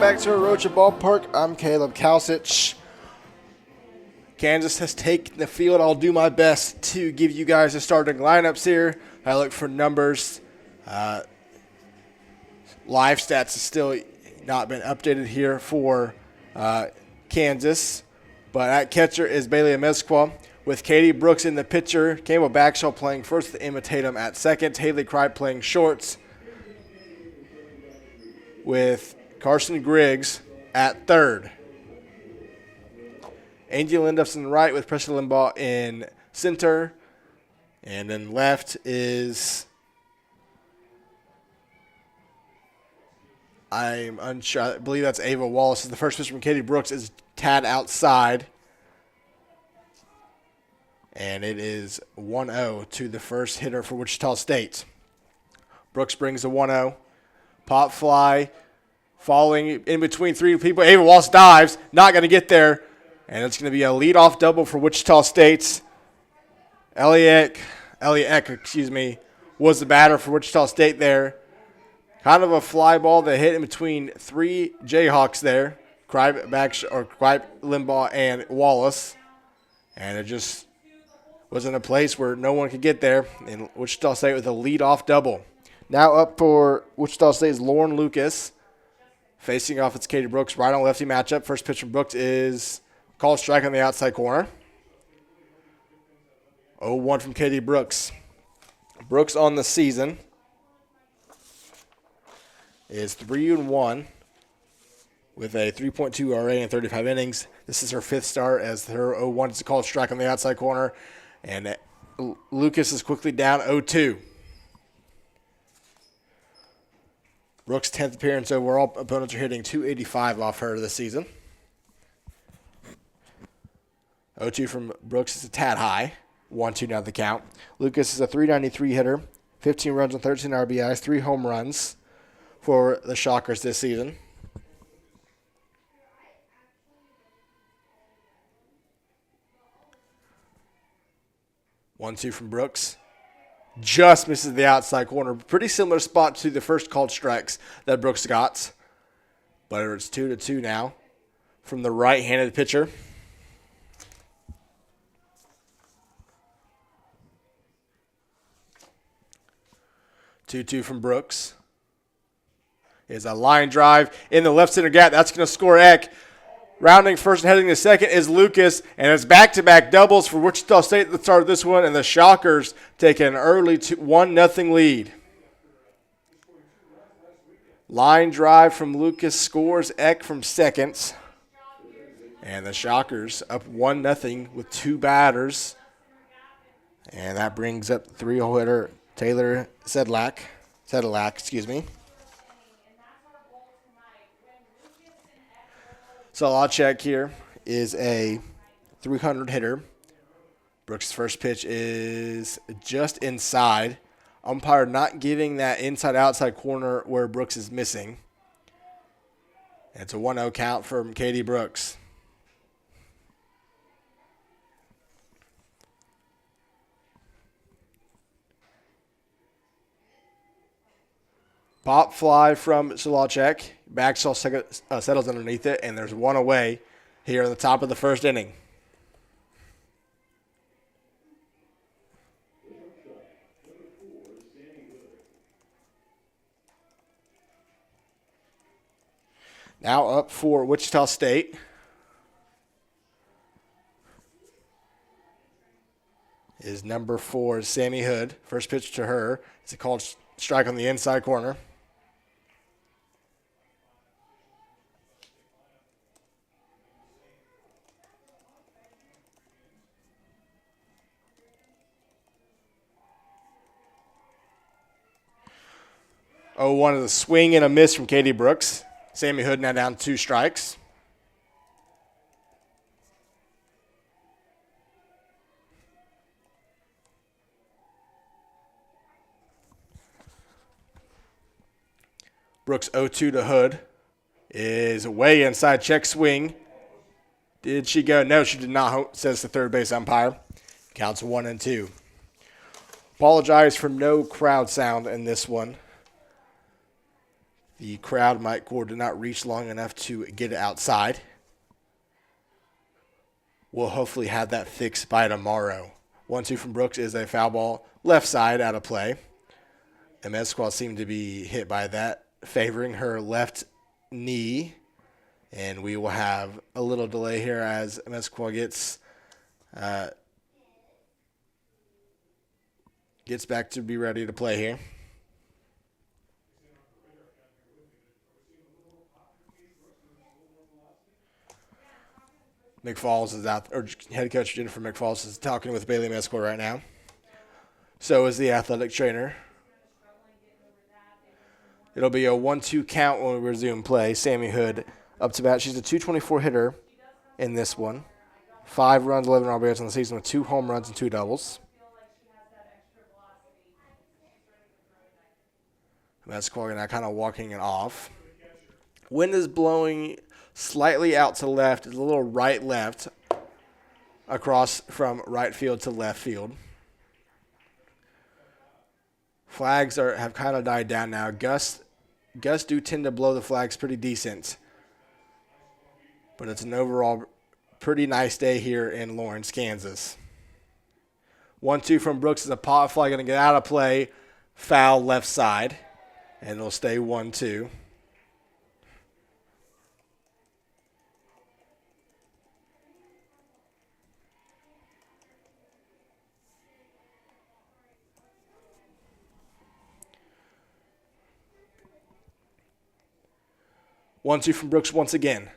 back to Rocha Ballpark. I'm Caleb Kalsich. Kansas has taken the field. I'll do my best to give you guys the starting lineups here. I look for numbers. Live stats has still not been updated here for Kansas. But at catcher is Bailey Amezcua, with Katie Brooks in the pitcher, Campbell Bagshaw playing first with Imitatum at second, Haley Cripe playing shorts, with Carson Griggs at third. Angie Linduf's in right with Preston Limbaugh in center. And then left is, I'm unsure, I believe that's Ava Wallace. The first pitch from Katie Brooks is tad outside. And it is 1-0 to the first hitter for Wichita State. Brooks brings a 1-0. Pop fly, falling in between three people. Ava Wallace dives, not going to get there. And it's going to be a leadoff double for Wichita State. Elliott was the batter for Wichita State there. Kind of a fly ball that hit in between three Jayhawks there. Cripe, Limbaugh, and Wallace. And it just was in a place where no one could get there. And Wichita State with a leadoff double. Now up for Wichita State is Lauren Lucas. Facing off, it's Katie Brooks. Right on lefty matchup. First pitch from Brooks is called strike on the outside corner. 0-1 from Katie Brooks. Brooks on the season is 3-1 with a 3.2 ERA in 35 innings. This is her fifth start as her 0-1 is a called strike on the outside corner. And Lucas is quickly down 0-2. Brooks' 10th appearance overall. Opponents are hitting .285 off her this season. 0-2 from Brooks is a tad high. 1-2 now the count. Lucas is a .393 hitter. 15 runs and 13 RBIs. 3 home runs for the Shockers this season. One-two from Brooks. Just misses the outside corner. Pretty similar spot to the first called strikes that Brooks got. But it's 2-2 now from the right-handed pitcher. 2-2 from Brooks. Is a line drive in the left center gap. That's going to score Eck. Rounding first and heading to second is Lucas, and it's back-to-back doubles for Wichita State at the start of this one, and the Shockers take an early 1-0 lead. Line drive from Lucas scores Eck from second, and the Shockers up 1-0 with 2 batters, and that brings up the 3-hole hitter Taylor Sedlak. Solacek here is a 300 hitter. Brooks' first pitch is just inside. Umpire not giving that inside-outside corner where Brooks is missing. It's a 1-0 count from Katie Brooks. Pop fly from Solacek. Bagshaw settles underneath it, and there's one away here at the top of the first inning. Now up for Wichita State is number 4, Sammy Hood. First pitch to her. It's a called strike on the inside corner. One is a swing and a miss from Katie Brooks. Sammy Hood now down 2 strikes. Brooks 0-2 to Hood is way inside check swing. Did she go? No, she did not, says the third base umpire. Counts 1-2. Apologize for no crowd sound in this one. The crowd mic cord did not reach long enough to get it outside. We'll hopefully have that fixed by tomorrow. 1-2 from Brooks is a foul ball left side out of play. And Mesqual seemed to be hit by that, favoring her left knee. And we will have a little delay here as Mesqual gets back to be ready to play here. McFalls is out, or head coach Jennifer McFalls is talking with Bailey Mesqual right now. So is the athletic trainer. It'll be a 1-2 count when we resume play. Sammy Hood up to bat. She's a .224 hitter in this one. 5 runs, 11 RBIs on the season with 2 home runs and 2 doubles. Mesqual now kind of walking it off. Wind is blowing slightly out to left. It's a little right-left across from right field to left field. Flags have kind of died down now. Gusts do tend to blow the flags pretty decent. But it's an overall pretty nice day here in Lawrence, Kansas. 1-2 from Brooks is a pop fly going to get out of play. Foul left side. And it'll stay 1-2. One-two from Brooks once again.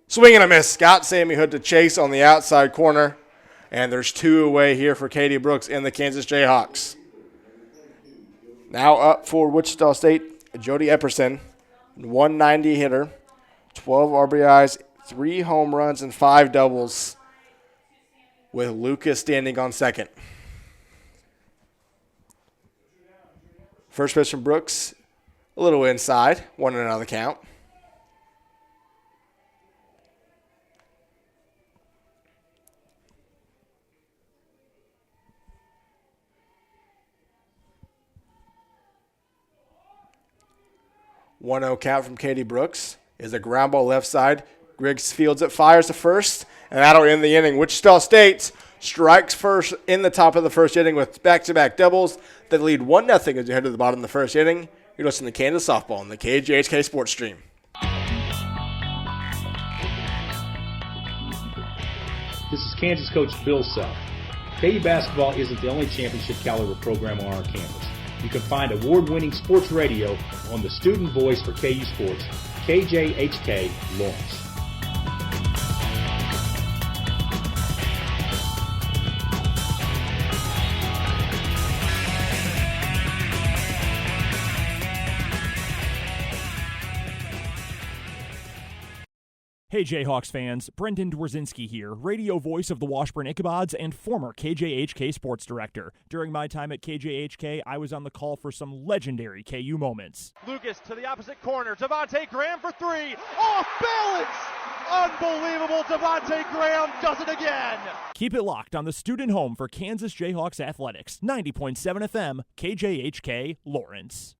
Swing and a miss. Scott Sammy Hood to chase on the outside corner. And there's 2 away here for Katie Brooks and the Kansas Jayhawks. Now up for Wichita State, Jody Epperson, 190 hitter, 12 RBIs, 3 home runs, and 5 doubles, with Lucas standing on second. First pitch from Brooks, a little inside, 1-0 on the count. One-0 count from Katie Brooks is a ground ball left side. Griggs fields it, fires to first, and that'll end the inning. Wichita State strikes first in the top of the first inning with back-to-back doubles that lead 1-0 as you head to the bottom of the first inning. You're listening to Kansas Softball on the KJHK Sports Stream. This is Kansas coach Bill Self. KU basketball isn't the only championship caliber program on our campus. You can find award-winning sports radio on the student voice for KU Sports, KJHK Lawrence. Hey Jayhawks fans, Brendan Dworzinski here, radio voice of the Washburn Ichabods and former KJHK sports director. During my time at KJHK, I was on the call for some legendary KU moments. Lucas to the opposite corner, Devontae Graham for 3, off balance! Unbelievable, Devontae Graham does it again! Keep it locked on the student home for Kansas Jayhawks athletics, 90.7 FM, KJHK Lawrence.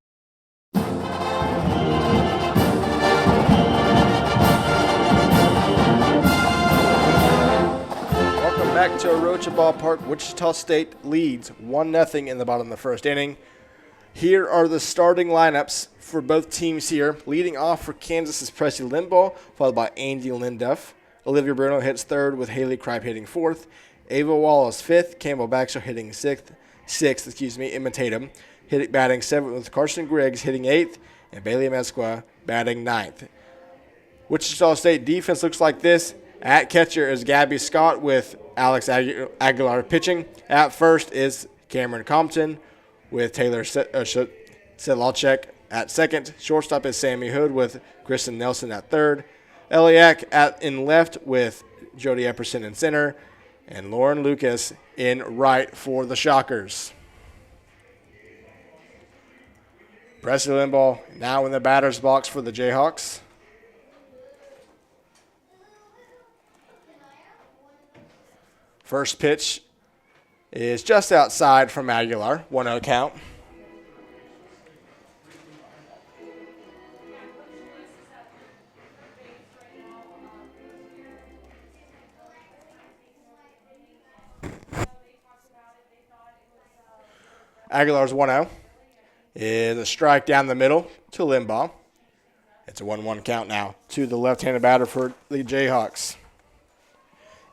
Welcome back to Arocha Ballpark. Wichita State leads 1-0 in the bottom of the first inning. Here are the starting lineups for both teams here. Leading off for Kansas is Presley Limbaugh, followed by Andy Linduff. Olivia Bruno hits third with Haley Kripe hitting fourth. Ava Wallace fifth. Campbell Baxter hitting sixth. Emma Tatum batting seventh with Carson Griggs hitting eighth. And Bailey Mesqual batting ninth. Wichita State defense looks like this. At catcher is Gabby Scott with Alex Aguilar pitching. At first is Cameron Compton with Taylor Sedlacek at second. Shortstop is Sammy Hood with Kristen Nelson at third. Eliak in left with Jody Epperson in center. And Lauren Lucas in right for the Shockers. Presley Limbaugh now in the batter's box for the Jayhawks. First pitch is just outside from Aguilar, 1-0 count. Aguilar's 1-0 is a strike down the middle to Limbaugh. It's a 1-1 count now to the left-handed batter for the Jayhawks.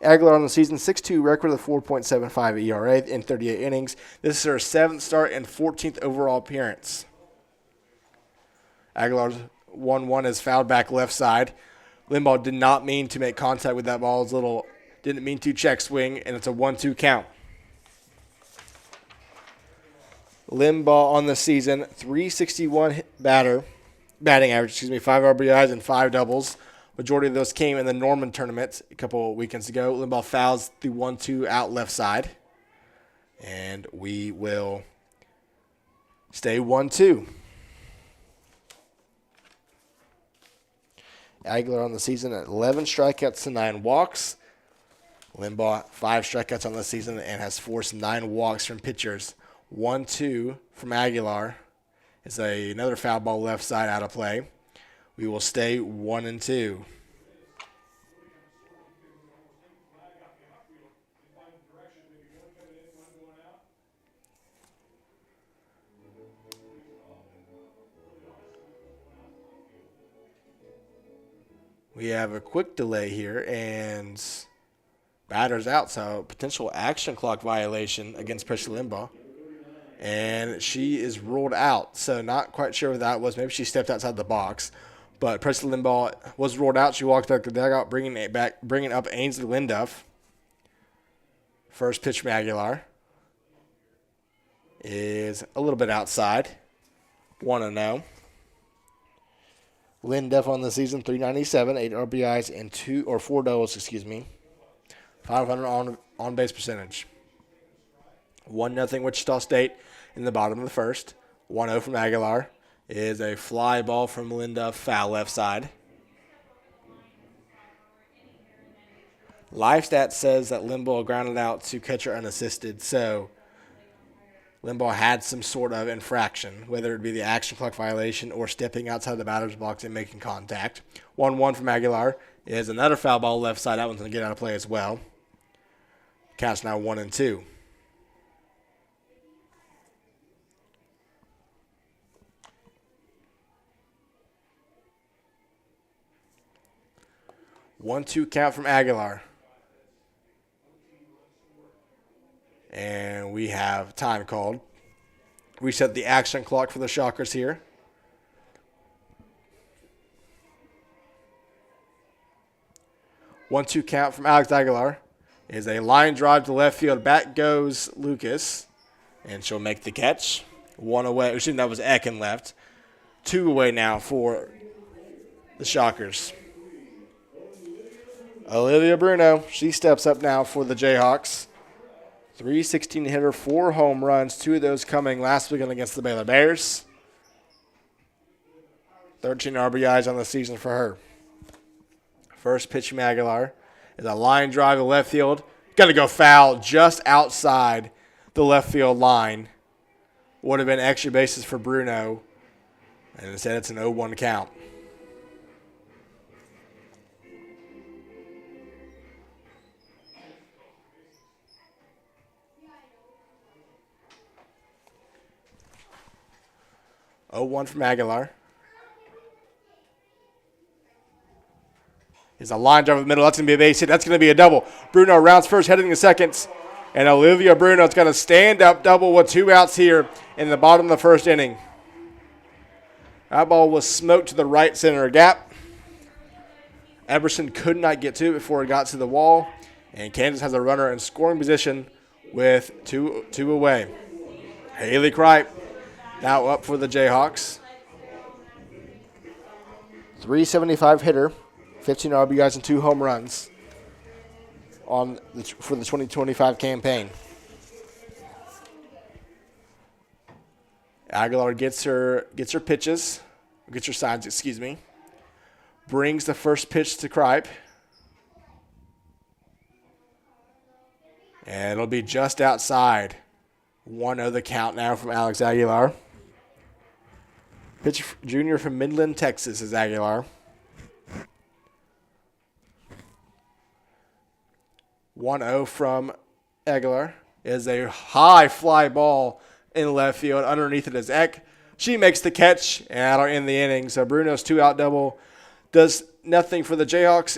Aguilar on the season, 6.2 record with a 4.75 ERA in 38 innings. This is her 7th start and 14th overall appearance. Aguilar's 1-1 is fouled back left side. Limbaugh did not mean to make contact with that ball. Didn't mean to check swing, and it's a 1-2 count. Limbaugh on the season, 361 batting average, 5 RBIs and 5 doubles. Majority of those came in the Norman tournament a couple of weekends ago. Limbaugh fouls the 1-2 out left side. And we will stay 1-2. Aguilar on the season at 11 strikeouts to 9 walks. Limbaugh 5 strikeouts on the season and has forced 9 walks from pitchers. 1-2 from Aguilar. It's another foul ball left side out of play. We will stay 1-2. We have a quick delay here, and batter's out, so potential action clock violation against Precious Limbaugh. And she is ruled out, so not quite sure what that was. Maybe she stepped outside the box. But Precious Limbaugh was ruled out. She walked back to the dugout, bringing up Ainsley Linduff. First pitch from Aguilar is a little bit outside. 1-0. Linduff on the season, 397, 8 RBIs and 4 doubles, 500 on base percentage. 1-0 Wichita State in the bottom of the first. 1-0 from Aguilar is a fly ball from Linduff, foul left side. Live stat says that Limbaugh grounded out to catcher unassisted, so Limbaugh had some sort of infraction, whether it be the action clock violation or stepping outside the batter's box and making contact. 1-1 from Aguilar is another foul ball left side. That one's going to get out of play as well. Count's now 1-2. One-two count from Aguilar. And we have time called. Reset the action clock for the Shockers here. One-two count from Alex Aguilar is a line drive to left field. Back goes Lucas, and she'll make the catch. 1 away. Excuse me, that was Ekin left. 2 away now for the Shockers. Olivia Bruno, she steps up now for the Jayhawks. 316 hitter, 4 home runs, 2 of those coming last weekend against the Baylor Bears. 13 RBIs on the season for her. First pitch from Aguilar is a line drive to left field. Going to go foul just outside the left field line. Would have been extra bases for Bruno. And instead it's an 0-1 count. One from Aguilar. Is a line drive in the middle. That's going to be a base hit. That's going to be a double. Bruno rounds first, heading to second. And Olivia Bruno's going to stand up double with 2 outs here in the bottom of the first inning. That ball was smoked to the right center gap. Eberson could not get to it before it got to the wall. And Kansas has a runner in scoring position with two away. Haley Kripe now up for the Jayhawks. 375 hitter, 15 RBIs and 2 home runs for the 2025 campaign. Aguilar gets her signs, Brings the first pitch to Kripe. And it'll be just outside. 1-0 the count now from Alex Aguilar. Pitcher junior from Midland, Texas is Aguilar. 1-0 from Aguilar is a high fly ball in left field. Underneath it is Eck. She makes the catch, and that'll end the inning. So Bruno's 2-out double does nothing for the Jayhawks.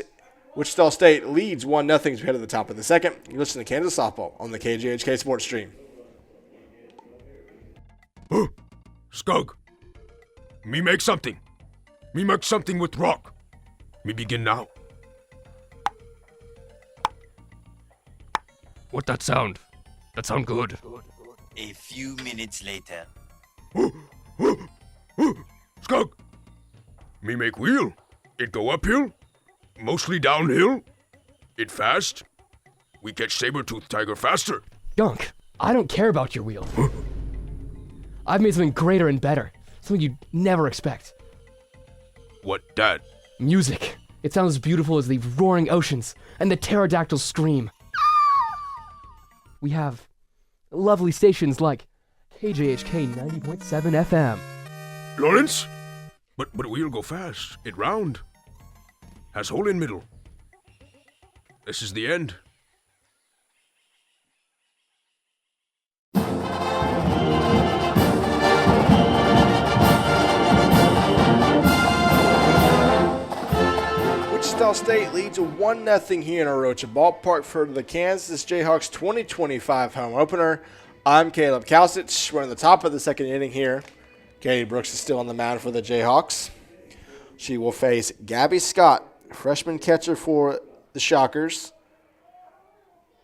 Wichita State leads 1-0 as we head to the top of the second. You listen to Kansas Softball on the KJHK Sports Stream. Skug, me make something. Me make something with rock. Me begin now. What that sound? That sound good. A few minutes later. Skug, me make wheel. It go uphill, mostly downhill. It fast. We catch saber-tooth tiger faster. Gunk, I don't care about your wheel. I've made something greater and better. Something you'd never expect. What that? Music. It sounds as beautiful as the roaring oceans and the pterodactyls scream. We have lovely stations like KJHK 90.7 FM. Lawrence? But wheel go fast. It round. Has hole in middle. This is the end. Wichita State leads 1-0 here in Orocha Ballpark for the Kansas Jayhawks 2025 home opener. I'm Caleb Kausich. We're in the top of the second inning here. Katie Brooks is still on the mound for the Jayhawks. She will face Gabby Scott, freshman catcher for the Shockers.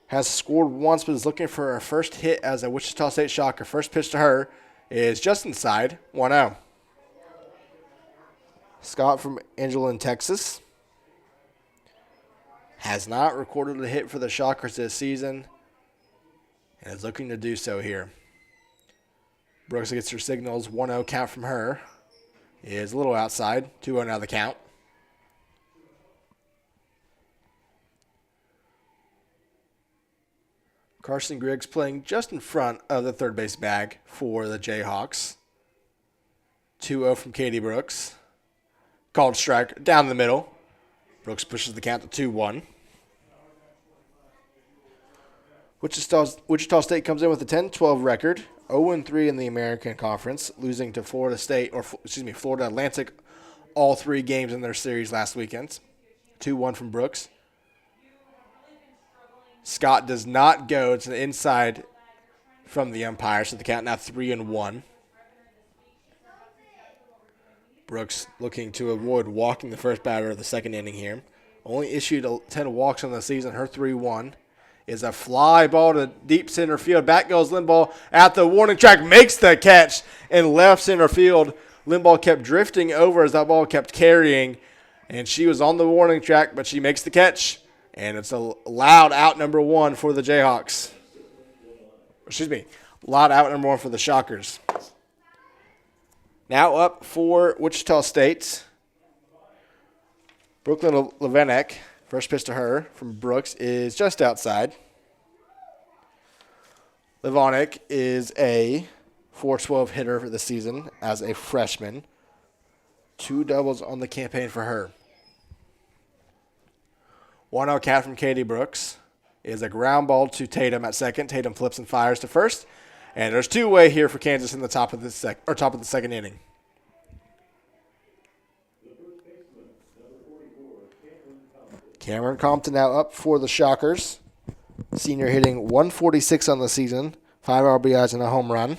Has scored once but is looking for her first hit as a Wichita State Shocker. First pitch to her is just inside, 1-0. Scott from Angelin, Texas. Has not recorded a hit for the Shockers this season and is looking to do so here. Brooks gets her signals. 1-0 count from her. Is a little outside. 2-0 now the count. Carson Griggs playing just in front of the third base bag for the Jayhawks. 2-0 from Katie Brooks. Called strike down the middle. Brooks pushes the count to 2-1. Wichita State comes in with a 10-12 record, 0-3 in the American Conference, losing to Florida Atlantic all three games in their series last weekend. 2-1 from Brooks. Scott does not go. It's an inside from the umpire, so the count now 3-1. Brooks looking to avoid walking the first batter of the second inning here. Only issued 10 walks on the season. Her 3-1 is a fly ball to deep center field. Back goes Limbaugh at the warning track. Makes the catch in left center field. Limbaugh kept drifting over as that ball kept carrying. And she was on the warning track, but she makes the catch. And it's a loud out number one for the Jayhawks. Loud out number one for the Shockers. Now up for Wichita State. Brooklyn Levenek, first pitch to her from Brooks is just outside. Levenek is a .412 hitter for the season as a freshman. 2 doubles on the campaign for her. 1-0 count from Katie Brooks is a ground ball to Tatum at second. Tatum flips and fires to first. And there's two-way here for Kansas in the top of the second inning. Cameron Compton now up for the Shockers. Senior hitting .146 on the season, 5 RBIs and a home run.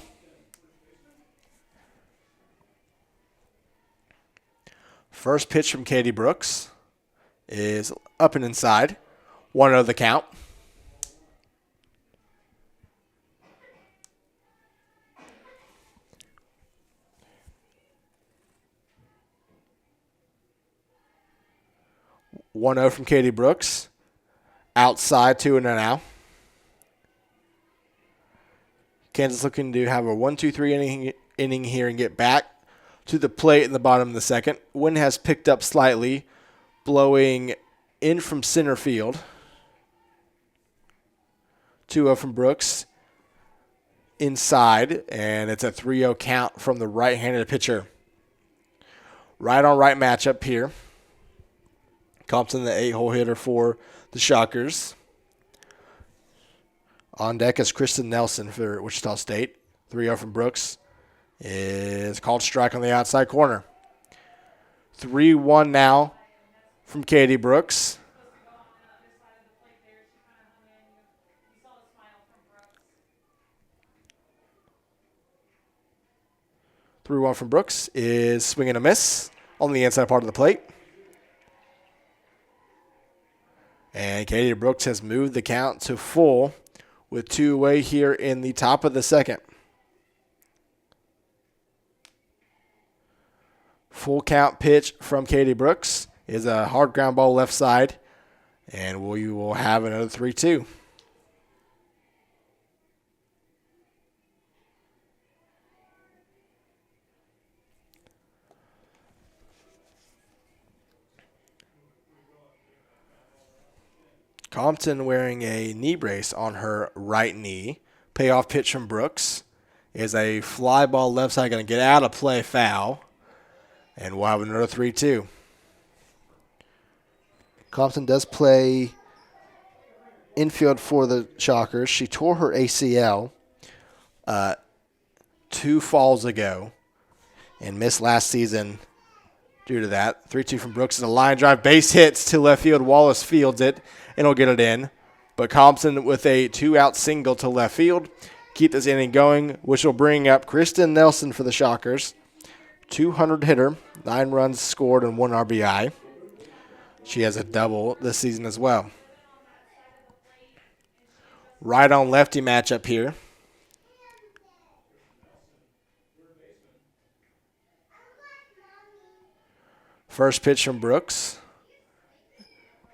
First pitch from Katie Brooks is up and inside. 1-0 the count. .1-0 from Katie Brooks. Outside, 2-0 now. Kansas looking to have a 1-2-3 inning here and get back to the plate in the bottom of the second. Wind has picked up slightly, blowing in from center field. 2-0 from Brooks. Inside, and it's a 3-0 count from the right-handed pitcher. Right-on-right matchup here. Compton, the 8-hole hitter for the Shockers. On deck is Kristen Nelson for Wichita State. 3-0 from Brooks is called strike on the outside corner. 3-1 now from Katie Brooks. Three-one from Brooks is swing and a miss on the inside part of the plate. And Katie Brooks has moved the count to full with 2 away here in the top of the second. Full count pitch from Katie Brooks is a hard ground ball left side, and we will have another 3-2. Compton wearing a knee brace on her right knee. Payoff pitch from Brooks is a fly ball left side, going to get out of play, foul. And we'll have another 3-2. Compton does play infield for the Shockers. She tore her ACL 2 falls ago and missed last season due to that. 3-2 from Brooks is a line drive. Base hits to left field. Wallace fields it and will get it in. But Compton with a 2-out single to left field. Keep this inning going, which will bring up Kristen Nelson for the Shockers. 200 hitter, 9 runs scored and 1 RBI. She has a double this season as well. Right on lefty matchup here. First pitch from Brooks.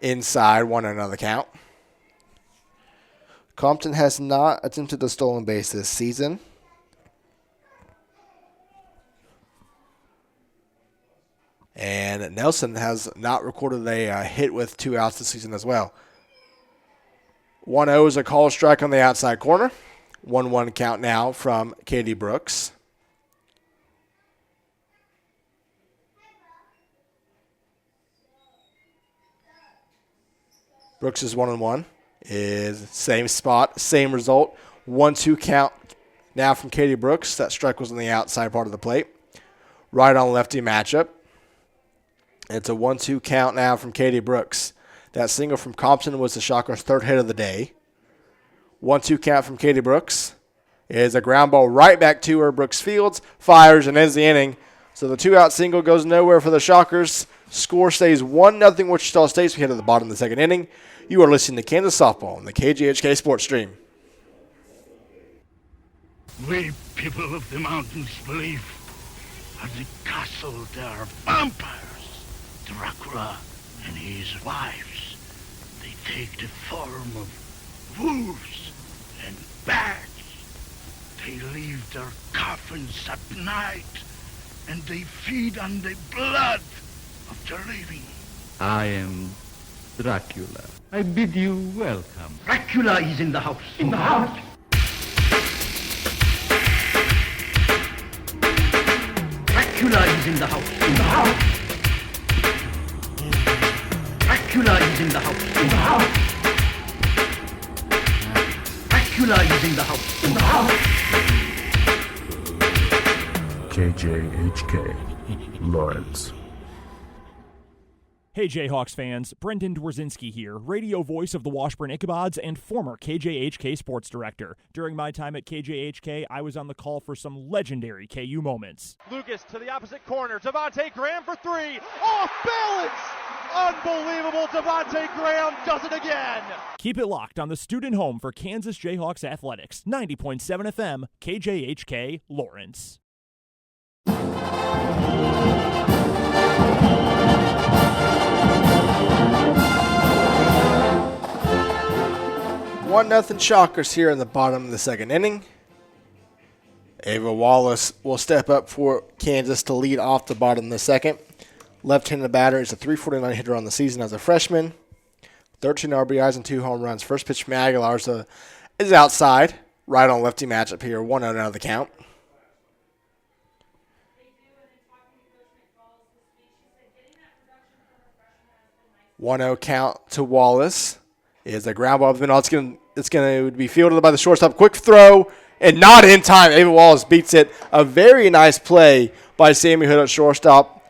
Inside, 1-0 the count. Compton has not attempted a stolen base this season. And Nelson has not recorded a hit with 2 outs this season as well. 1-0 is a call strike on the outside corner. 1-1 count now from Katie Brooks. Brooks is 1-1. Is same spot, same result. 1-2 count now from Katie Brooks. That strike was on the outside part of the plate. Right on lefty matchup. It's a 1-2 count now from Katie Brooks. That single from Compton was the Shockers' 3rd hit of the day. 1-2 count from Katie Brooks is a ground ball right back to her. Brooks fields, fires, and ends the inning. So the 2-out single goes nowhere for the Shockers. Score stays 1-0 Wichita State. We head to the bottom of the 2nd inning. You are listening to Kansas Softball on the KJHK Sports Stream. We people of the mountains believe at the castle there are vampires. Dracula and his wives. They take the form of wolves and bats. They leave their coffins at night and they feed on the blood of the living. I am Dracula. I bid you welcome. Dracula is in the house. In the house? Dracula is in the house. In the house? Dracula is in the house. In the house? Dracula is in the house. In the house? KJHK Lawrence. Hey Jayhawks fans, Brendan Dworzinski here, radio voice of the Washburn Ichabods and former KJHK Sports Director. During my time at KJHK, I was on the call for some legendary KU moments. Lucas to the opposite corner. Devontae Graham for 3. Off balance! Unbelievable. Devontae Graham does it again. Keep it locked on the student home for Kansas Jayhawks athletics. 90.7 FM, KJHK Lawrence. One nothing Shockers here in the bottom of the 2nd inning. Ava Wallace will step up for Kansas to lead off the bottom of the 2nd. Left-handed batter is a .349 hitter on the season as a freshman. 13 RBIs and 2 home runs. First pitch from Aguilar is outside. Right on lefty matchup here. 1-0 out of the count. One-0 count to Wallace. Is a ground ball. It's going to be fielded by the shortstop. Quick throw and not in time. Ava Wallace beats it. A very nice play by Sammy Hood at shortstop.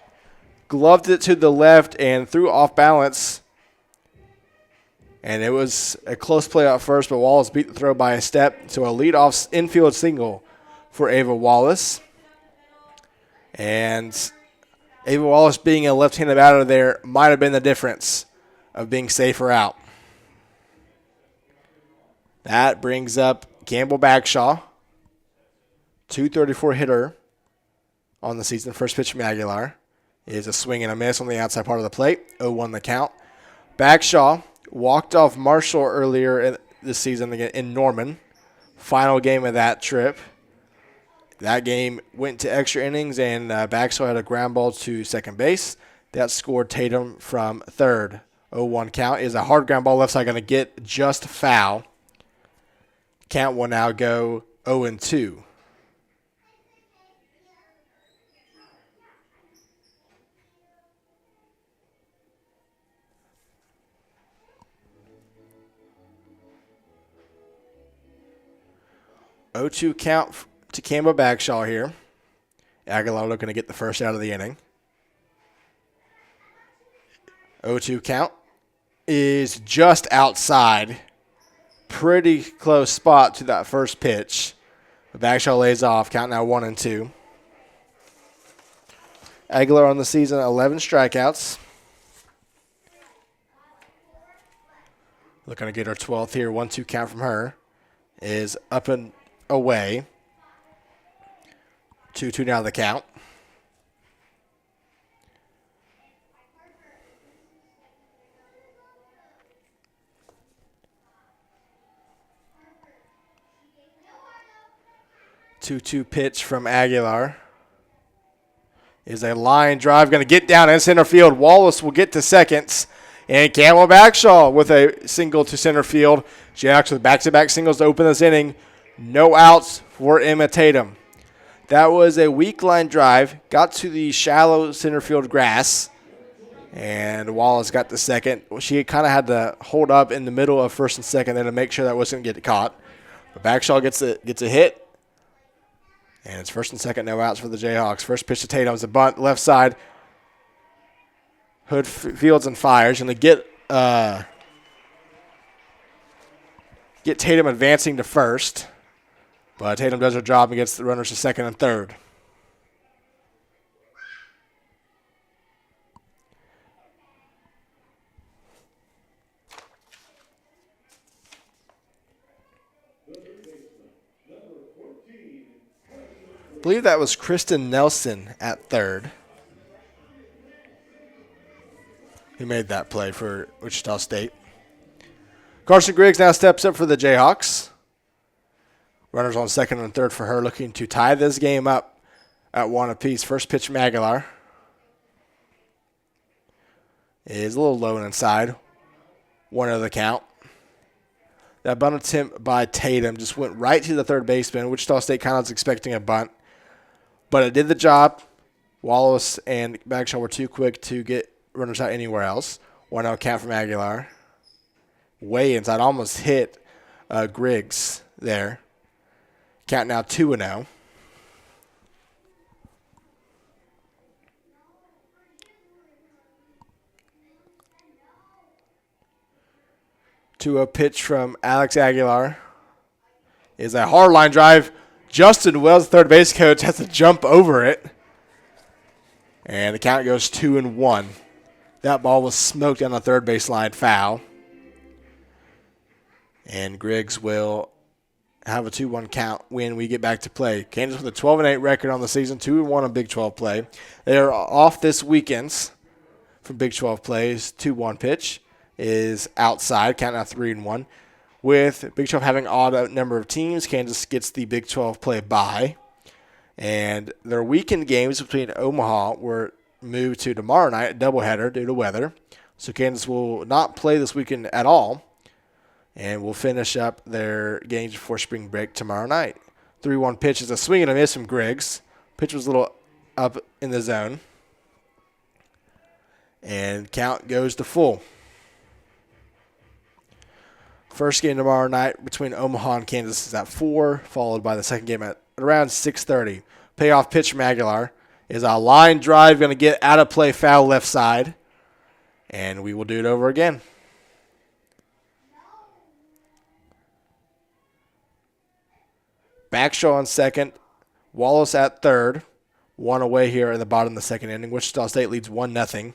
Gloved it to the left and threw off balance. And it was a close play at first, but Wallace beat the throw by a step. So a leadoff infield single for Ava Wallace. And Ava Wallace being a left-handed batter there might have been the difference of being safer out. That brings up Campbell Bagshaw, 234 hitter on the season. First pitch from Aguilar is a swing and a miss on the outside part of the plate. 0-1 the count. Bagshaw walked off Marshall earlier this season in Norman. Final game of that trip. That game went to extra innings, and Bagshaw had a ground ball to second base. That scored Tatum from third. 0-1 count. Is a hard ground ball left side going to get just foul. Count will now go 0-2. (0-2) count to Campbell Bagshaw here. Aguilar looking to get the first out of the inning. 0-2 count is just outside. Pretty close spot to that first pitch. Bagshaw lays off. Count now 1-2. Aguilar on the season, 11 strikeouts. Looking to get her 12th here. 1-2 count from her is up and away. 2-2 now the count. Two pitch from Aguilar is a line drive, going to get down in center field. Wallace will get to seconds, and Campbell Bagshaw with a single to center field. She actually back-to-back singles to open this inning. No outs for Emma Tatum. That was a weak line drive, got to the shallow center field grass, and Wallace got the second. She kind of had to hold up in the middle of first and second there to make sure that wasn't going to get caught. But Bagshaw gets a hit. And it's first and second, no outs for the Jayhawks. First pitch to Tatum is a bunt, left side. Hood fields and fires. And to get Tatum advancing to first. But Tatum does her job and gets the runners to second and third. I believe that was Kristen Nelson at third who made that play for Wichita State. Carson Griggs now steps up for the Jayhawks. Runners on second and third for her, looking to tie this game up at 1 apiece. First pitch from Aguilar is a little low and inside. 1-0 the count. That bunt attempt by Tatum just went right to the third baseman. Wichita State kind of was expecting a bunt. But it did the job. Wallace and Bagshaw were too quick to get runners out anywhere else. 1-0 count from Aguilar. Way inside. Almost hit Griggs there. Count now 2-0. To a pitch from Alex Aguilar is a hard line drive. Justin Wells, third base coach, has to jump over it. And the count goes 2-1. That ball was smoked on the third base line, foul. And Griggs will have a 2-1 count when we get back to play. Kansas with a 12-8 record on the season, 2-1 on Big 12 play. They are off this weekend from Big 12 plays. 2-1 pitch is outside, count now 3-1. With Big 12 having odd number of teams, Kansas gets the Big 12 play bye. And their weekend games between Omaha were moved to tomorrow night, a doubleheader due to weather. So Kansas will not play this weekend at all. And will finish up their games before spring break tomorrow night. 3-1 pitch is a swing and a miss from Griggs. Pitch was a little up in the zone. And count goes to full. First game tomorrow night between Omaha and Kansas is at 4, followed by the second game at around 6:30. Payoff pitch from Aguilar is a line drive, going to get out of play, foul left side, and we will do it over again. Backshaw on second, Wallace at third, one away here in the bottom of the second inning. Wichita State leads 1-0.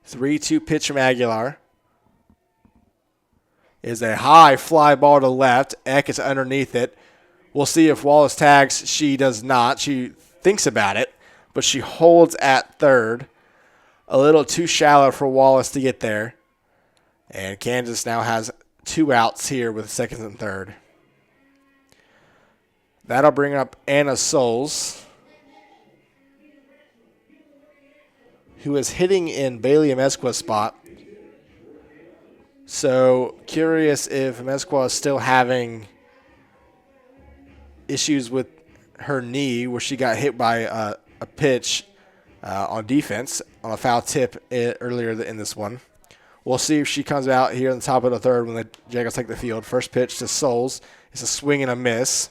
3-2 pitch from Aguilar is a high fly ball to left. Eck is underneath it. We'll see if Wallace tags. She does not. She thinks about it, but she holds at third. A little too shallow for Wallace to get there. And Kansas now has 2 outs here with second and third. That'll bring up Anna Souls, who is hitting in Bailey Amezqua's spot. So curious if Amezqua is still having issues with her knee, where she got hit by a pitch on defense on a foul tip earlier in this one. We'll see if she comes out here on the top of the third when the Jackals take the field. First pitch to Souls. It's a swing and a miss.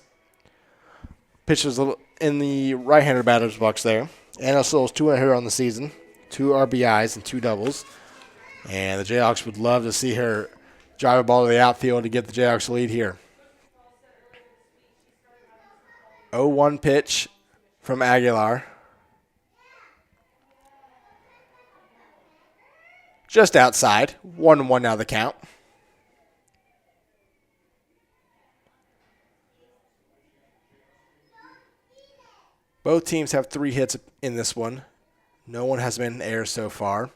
Pitch was in the right-hander batter's box there. Anna Souls, 2-hit hitter on the season. 2 RBIs and 2 doubles. And the Jayhawks would love to see her drive a ball to the outfield to get the Jayhawks lead here. 0-1 pitch from Aguilar. Just outside. 1-1 now the count. Both teams have 3 hits in this one. No one has been in air so far.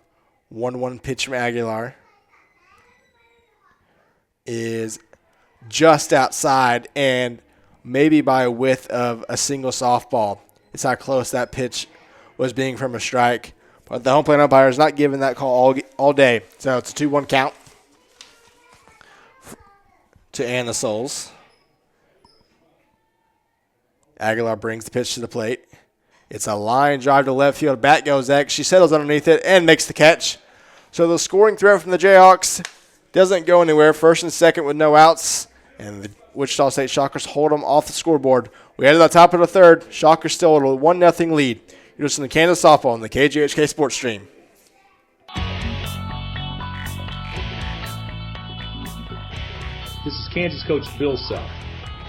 1-1 pitch from Aguilar is just outside and maybe by a width of a single softball. It's how close that pitch was being from a strike. But the home plate umpire is not giving that call all day. So it's a 2-1 count to Anna Souls. Aguilar brings the pitch to the plate. It's a line drive to left field. Bat goes X. She settles underneath it and makes the catch. So the scoring threat from the Jayhawks doesn't go anywhere. First and second with no outs. And the Wichita State Shockers hold them off the scoreboard. We head to the top of the third. Shockers still with a 1-0 lead. You're listening to Kansas Softball on the KJHK Sports Stream. This is Kansas coach Bill Self.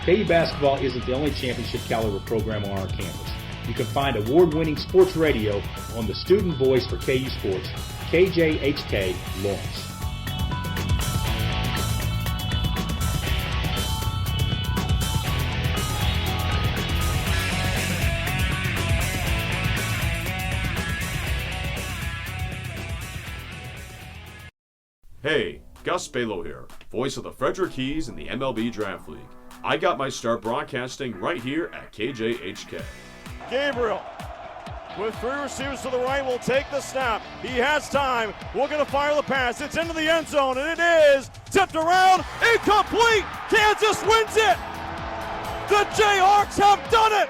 KU basketball isn't the only championship caliber program on our campus. You can find award-winning sports radio on the student voice for KU Sports, KJHK Lawrence. Hey, Gus Balo here, voice of the Frederick Keys in the MLB Draft League. I got my start broadcasting right here at KJHK. Gabriel, with 3 receivers to the right, will take the snap. He has time. We're going to fire the pass. It's into the end zone, and it is tipped around. Incomplete. Kansas wins it. The Jayhawks have done it.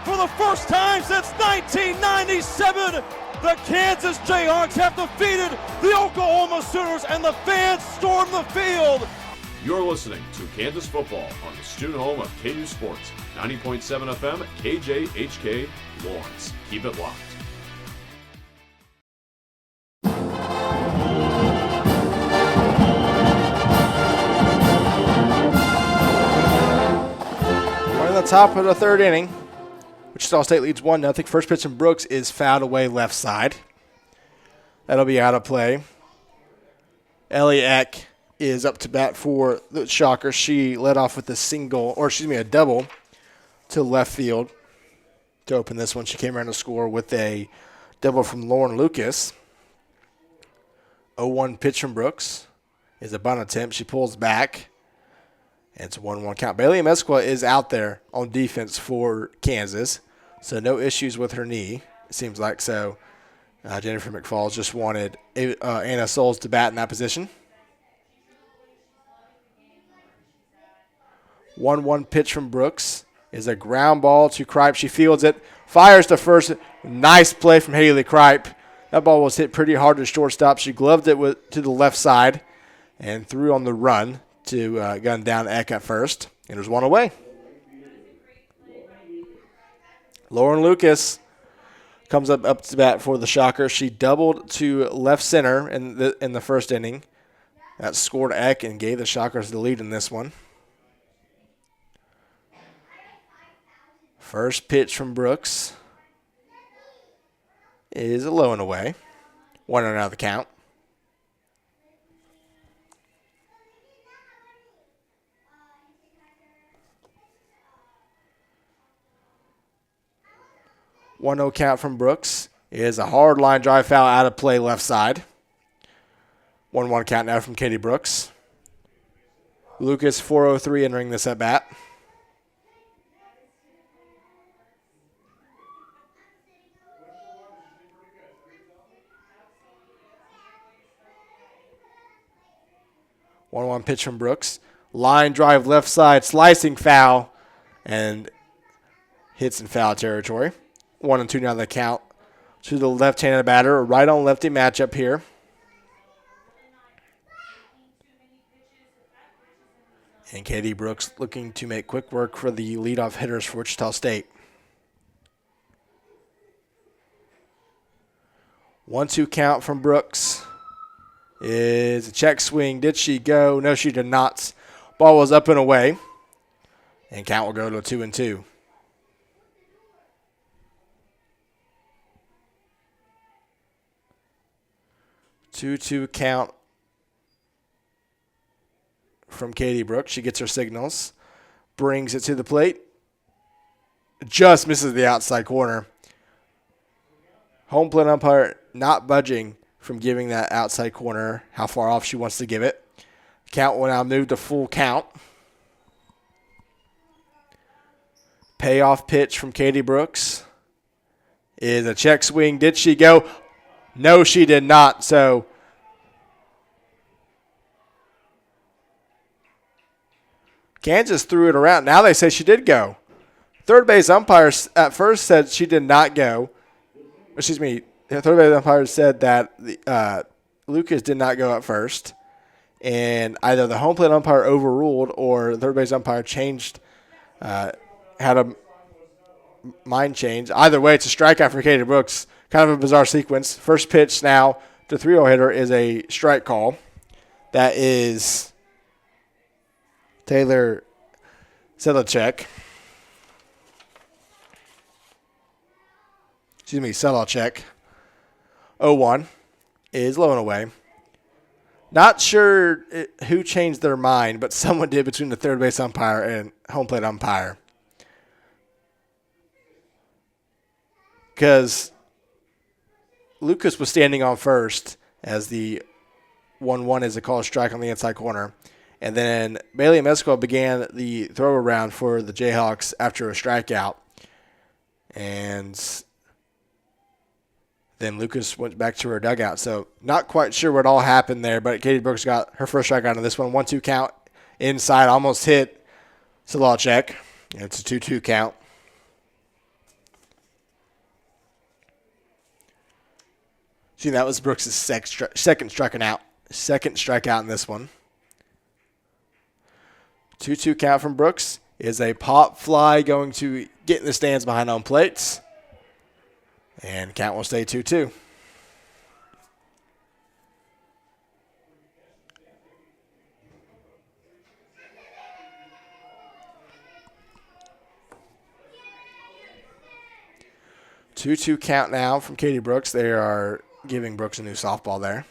For the first time since 1997, the Kansas Jayhawks have defeated the Oklahoma Sooners, and the fans storm the field. You're listening to Kansas football on the student home of KU Sports, 90.7 FM, KJHK Lawrence. Keep it locked. We're in the top of the third inning. Wichita State leads 1-0. First pitch from Brooks is fouled away left side. That'll be out of play. Ellie Eck is up to bat for the Shockers. She led off with a double to left field to open this one. She came around to score with a double from Lauren Lucas. 0-1 pitch from Brooks is a bunt attempt. She pulls back. And it's a 1-1 count. Bailey Amezqua is out there on defense for Kansas, so no issues with her knee, it seems like. So Jennifer McFalls just wanted Anna Souls to bat in that position. 1-1 pitch from Brooks is a ground ball to Kripe. She fields it, fires to first. Nice play from Haley Kripe. That ball was hit pretty hard to shortstop. She gloved it to the left side and threw on the run to gun down Eck at first. And there's one away. Lauren Lucas comes up to bat for the Shocker. She doubled to left center in the first inning. That scored Eck and gave the Shockers the lead in this one. First pitch from Brooks is a low and away. 1 out of the count. One 0 count from Brooks is a hard line drive foul out of play left side. 1-1 count now from Katie Brooks. Lucas 403 entering this at bat. One pitch from Brooks. Line drive left side, slicing foul, and hits in foul territory. 1-2 now the count to the left-handed batter. A right-on-lefty matchup here. And Katie Brooks looking to make quick work for the leadoff hitters for Wichita State. 1-2 count from Brooks. Is a check swing. Did she go? No, she did not. Ball was up and away. And count will go to a 2-2. Two count from Katie Brooks. She gets her signals. Brings it to the plate. Just misses the outside corner. Home plate umpire not budging from giving that outside corner how far off she wants to give it. Count will now move to full count. Payoff pitch from Katie Brooks is a check swing. Did she go? No, she did not. So Kansas threw it around. Now they say she did go. Third base umpire at first said she did not go. Excuse me. The third base umpire said that Lucas did not go at first. And either the home plate umpire overruled or the third base umpire changed, had a mind change. Either way, it's a strikeout for Katie Brooks. Kind of a bizarre sequence. First pitch now to 3-0 hitter is a strike call. That is Taylor Selachek. Selachek. 0-1 is low and away. Not sure who changed their mind, but someone did between the third base umpire and home plate umpire. Because Lucas was standing on first as the 1-1 is a called strike on the inside corner. And then Bailey Mescal began the throw around for the Jayhawks after a strikeout. And then Lucas went back to her dugout. So not quite sure what all happened there, but Katie Brooks got her first strikeout on this one. 1-2 count inside, almost hit Selachek. It's a 2-2 count. See, that was Brooks' second strikeout in this one. 2-2 count from Brooks is a pop fly going to get in the stands behind home plates. And count will stay 2-2. Two count now from Katie Brooks. They are giving Brooks a new softball there.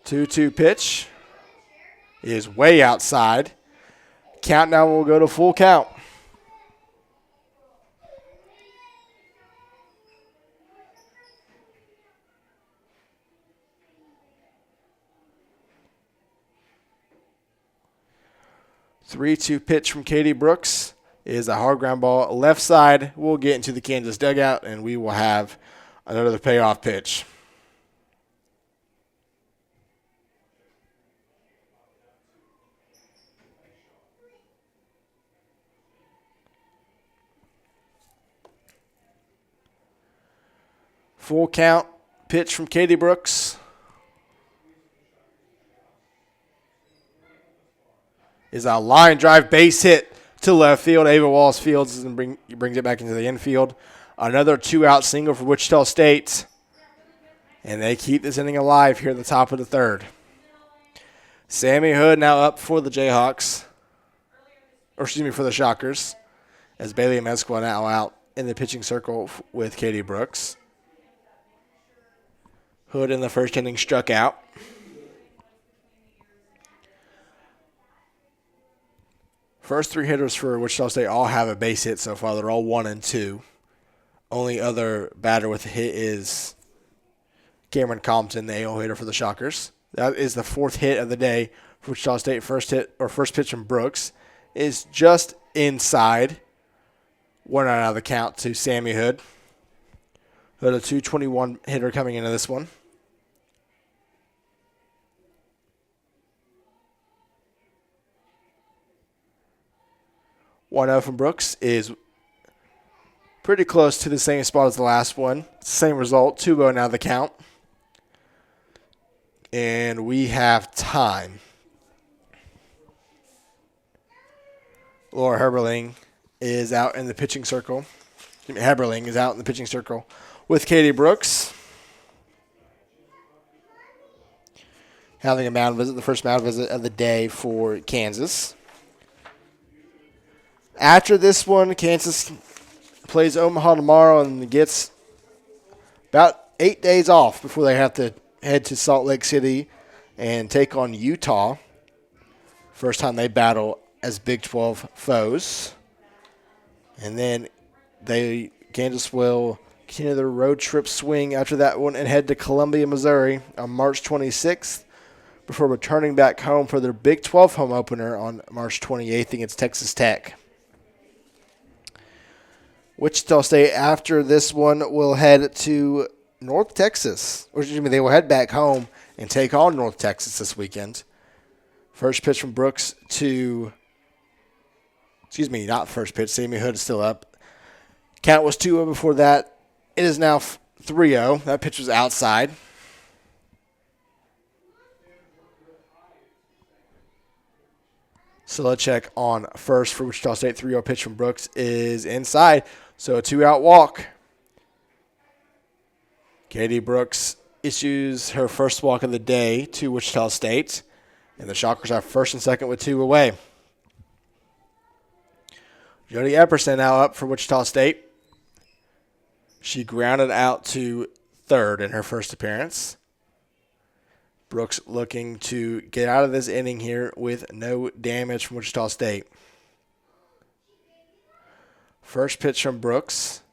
Two pitch is way outside. Count now will go to full count. Three-two pitch from Katie Brooks is a hard ground ball. Left side will get into the Kansas dugout, and we will have another payoff pitch. Full count pitch from Katie Brooks. Is a line drive base hit to left field. Ava Wallace Fields and brings it back into the infield. Another 2-out single for Wichita State. And they keep this inning alive here at the top of the third. Sammy Hood now up for the Jayhawks. Or excuse me, for the Shockers. As Bailey Mesqua now out in the pitching circle with Katie Brooks. Hood in the first inning struck out. First three hitters for Wichita State all have a base hit so far. They're all 1 and 2. Only other batter with a hit is Cameron Compton, the AO hitter for the Shockers. That is the fourth hit of the day for Wichita State. First pitch from Brooks is just inside. 1 out of the count to Sammy Hood. Hood, a .221 hitter coming into this one. One out from Brooks is pretty close to the same spot as the last one. Same result, 2-0 now the count. And we have time. Laura Heberling is out in the pitching circle. Heberling is out in the pitching circle with Katie Brooks. Having a mound visit, the first mound visit of the day for Kansas. After this one, Kansas plays Omaha tomorrow and gets about 8 days off before they have to head to Salt Lake City and take on Utah. First time they battle as Big 12 foes. And then Kansas will continue their road trip swing after that one and head to Columbia, Missouri on March 26th before returning back home for their Big 12 home opener on March 28th against Texas Tech. Wichita State, after this one, will head to North Texas. Or excuse me, they will head back home and take on North Texas this weekend. First pitch from Brooks to, excuse me, not first pitch. Sammy Hood is still up. Count was 2-0 before that. It is now 3-0. That pitch was outside. So let's check on first for Wichita State. 3-0 pitch from Brooks is inside. So a 2-out walk. Katie Brooks issues her first walk of the day to Wichita State. And the Shockers are first and second with 2 away. Jody Epperson now up for Wichita State. She grounded out to third in her first appearance. Brooks looking to get out of this inning here with no damage from Wichita State. First pitch from Brooks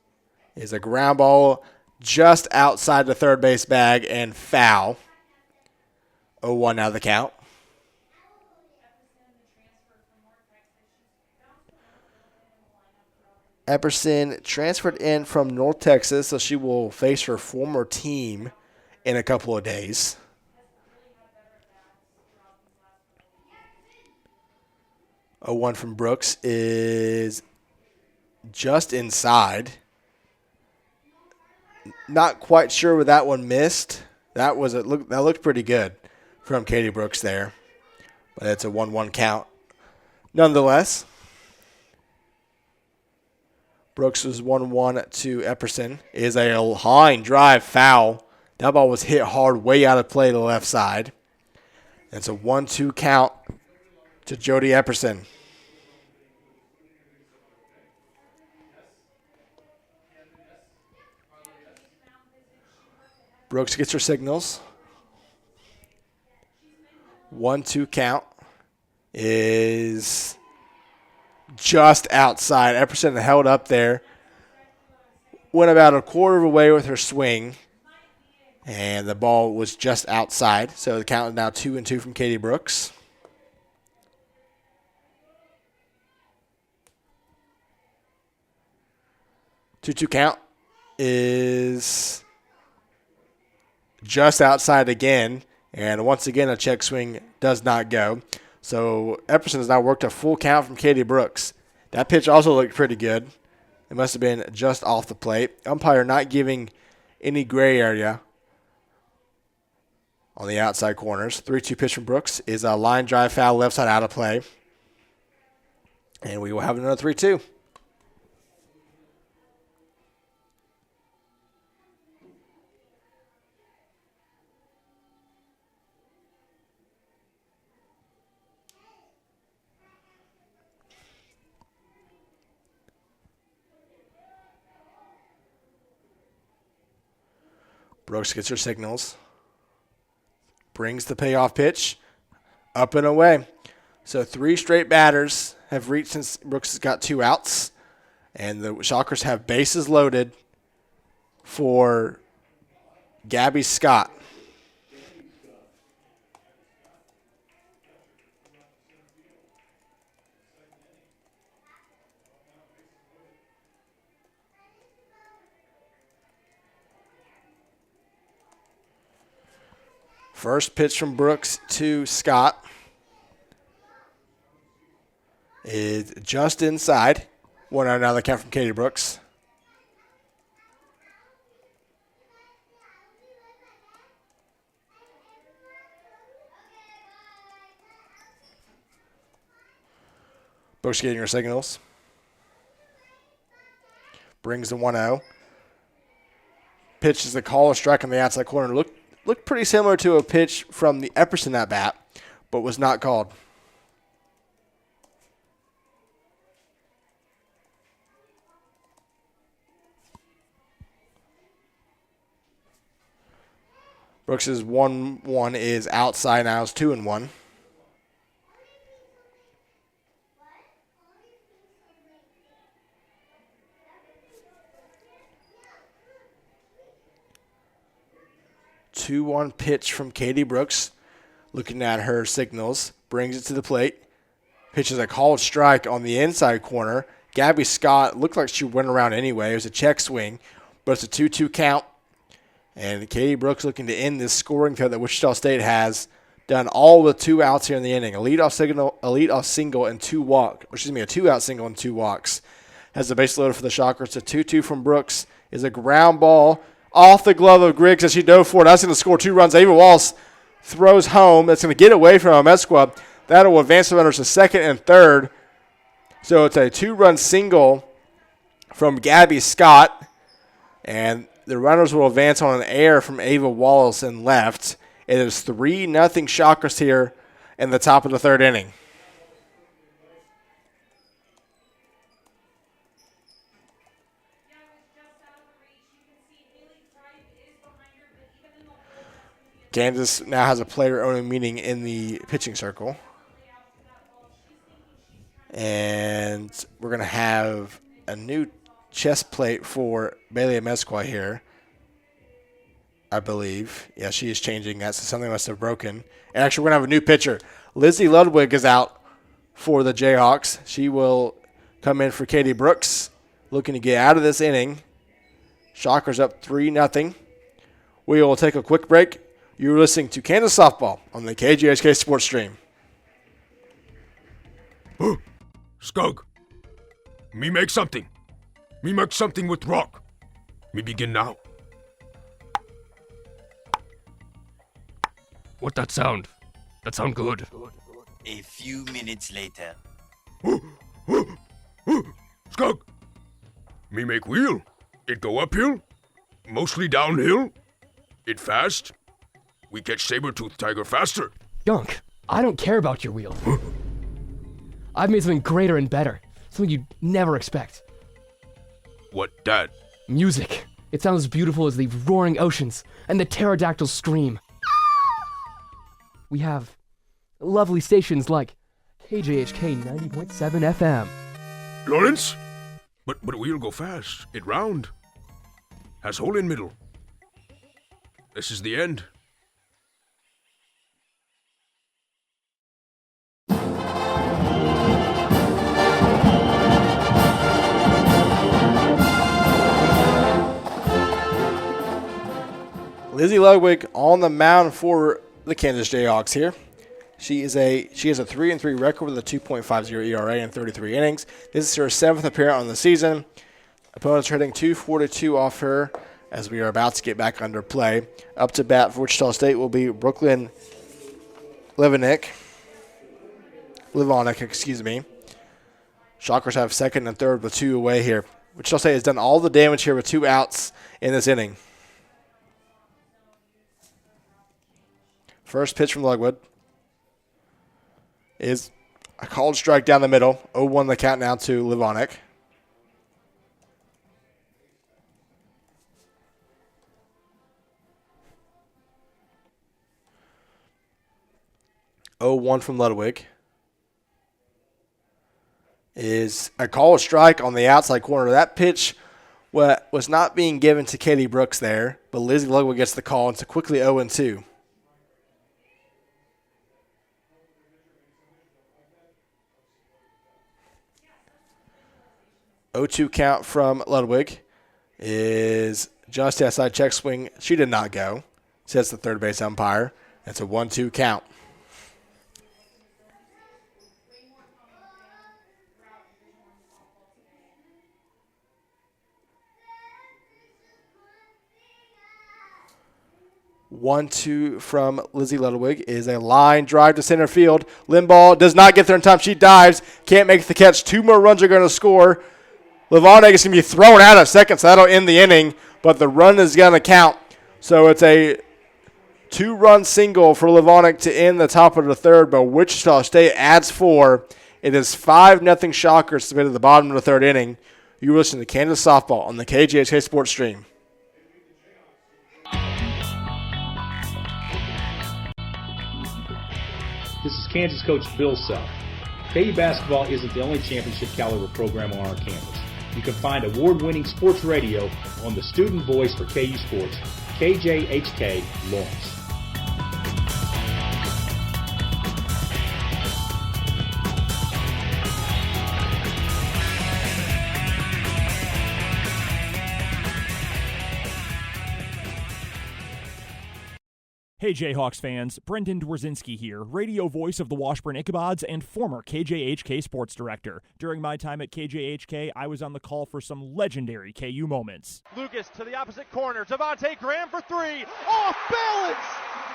is a ground ball just outside the third base bag and foul. 0-1 now the count. Epperson transferred in from North Texas, so she will face her former team in a couple of days. A 1 from Brooks is just inside. Not quite sure where that one missed. That looked pretty good from Katie Brooks there. But it's a 1-1 count. Nonetheless, Brooks was 1-1 to Epperson. It is a line drive foul. That ball was hit hard way out of play to the left side. It's a 1-2 count to Jody Epperson. Brooks gets her signals. 1-2 count is just outside. Epperson held up there. Went about a quarter of a way with her swing. And the ball was just outside. So the count is now 2-2 from Katie Brooks. Two count is just outside again. And once again, a check swing does not go. So Epperson has now worked a full count from Katie Brooks. That pitch also looked pretty good. It must have been just off the plate. Umpire not giving any gray area on the outside corners. 3-2 pitch from Brooks is a line drive foul, left side out of play. And we will have another 3-2. Brooks gets her signals. Brings the payoff pitch up and away. So 3 straight batters have reached since Brooks has got 2 outs. And the Shockers have bases loaded for Gabby Scott. First pitch from Brooks to Scott is just inside. 1-0 now the count from Katie Brooks. Brooks getting her signals. Brings the 1-0. Pitch is the call, a strike on the outside corner. Looked pretty similar to a pitch from the Epperson at bat, but was not called. Brooks's 1-1 is outside now. It's 2-1. Two-one pitch from Katie Brooks. Looking at her signals. Brings it to the plate. Pitches a called strike on the inside corner. Gabby Scott looked like she went around anyway. It was a check swing, but it's a 2-2 count. And Katie Brooks looking to end this scoring threat that Wichita State has done all with 2 outs here in the inning. A leadoff single and 2 walks. A 2-out single and 2 walks. Has the base loaded for the Shockers. A 2-2 from Brooks is a ground ball off the glove of Griggs as she dove for it. That's going to score 2 runs. Ava Wallace throws home. That's going to get away from Amesqua. That'll advance the runners to second and third. So it's a 2-run single from Gabby Scott. And the runners will advance on an error from Ava Wallace in left. It is 3-0 Shockers here in the top of the 3rd inning. Kansas now has a player-only meeting in the pitching circle. And we're going to have a new chest plate for Bailey Amesqua here, I believe. Yeah, she is changing that, so something must have broken. And actually, we're going to have a new pitcher. Lizzie Ludwig is out for the Jayhawks. She will come in for Katie Brooks, looking to get out of this inning. Shockers up 3-0. We will take a quick break. You're listening to Kansas Softball on the KJHK Sports Stream. Skug, me make something. Me make something with rock. Me begin now. What that sound? That sound good. A few minutes later. Skug, me make wheel. It go uphill, mostly downhill. It fast. We catch saber-toothed tiger faster. Gunk, I don't care about your wheel. I've made something greater and better. Something you'd never expect. What, Dad? Music. It sounds as beautiful as the roaring oceans and the pterodactyls scream. We have lovely stations like KJHK 90.7 FM. Lawrence? But wheel go fast. It round. Has hole in middle. This is the end. Lizzie Ludwig on the mound for the Kansas Jayhawks here. She has a 3-3 record with a 2.50 ERA in 33 innings. This is her 7th appearance on the season. Opponents are hitting .242 off her as we are about to get back under play. Up to bat for Wichita State will be Brooklyn Livonic, excuse me. Shockers have second and third with 2 away here. Wichita State has done all the damage here with 2 outs in this inning. First pitch from Ludwig is a called strike down the middle. 0-1 the count now to Livonic. One from Ludwig is a called strike on the outside corner. That pitch was not being given to Katie Brooks there, but Lizzie Ludwig gets the call, and it's quickly 0-2. Count from Ludwig is just outside check swing. She did not go, says the third base umpire. It's a 1-2 count. One-two from Lizzie Ludwig is a line drive to center field. Limbaugh does not get there in time. She dives, can't make the catch. 2 more runs are going to score. Livonic is going to be thrown out of second, so that'll end the inning, but the run is going to count. So it's a 2-run single for Livonic to end the top of the third, but Wichita State adds 4. It is 5-0 Shockers to the bottom of the third inning. You're listening to Kansas Softball on the KJHK Sports Stream. This is Kansas coach Bill Self. KU basketball isn't the only championship caliber program on our campus. You can find award-winning sports radio on the student voice for KU Sports, KJHK Lawrence. Hey Jayhawks fans, Brendan Dworzinski here, radio voice of the Washburn Ichabods and former KJHK Sports Director. During my time at KJHK, I was on the call for some legendary KU moments. Lucas to the opposite corner, Devontae Graham for 3, off balance!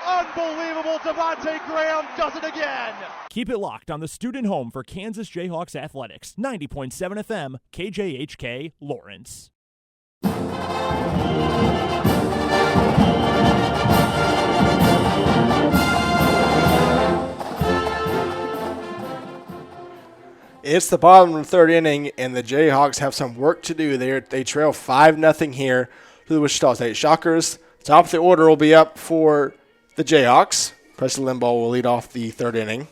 Unbelievable, Devontae Graham does it again! Keep it locked on the student home for Kansas Jayhawks Athletics, 90.7 FM, KJHK Lawrence. It's the bottom of the third inning, and the Jayhawks have some work to do. They trail 5-0 here to the Wichita State Shockers. Top of the order will be up for the Jayhawks. Preston Limbaugh will lead off the third inning.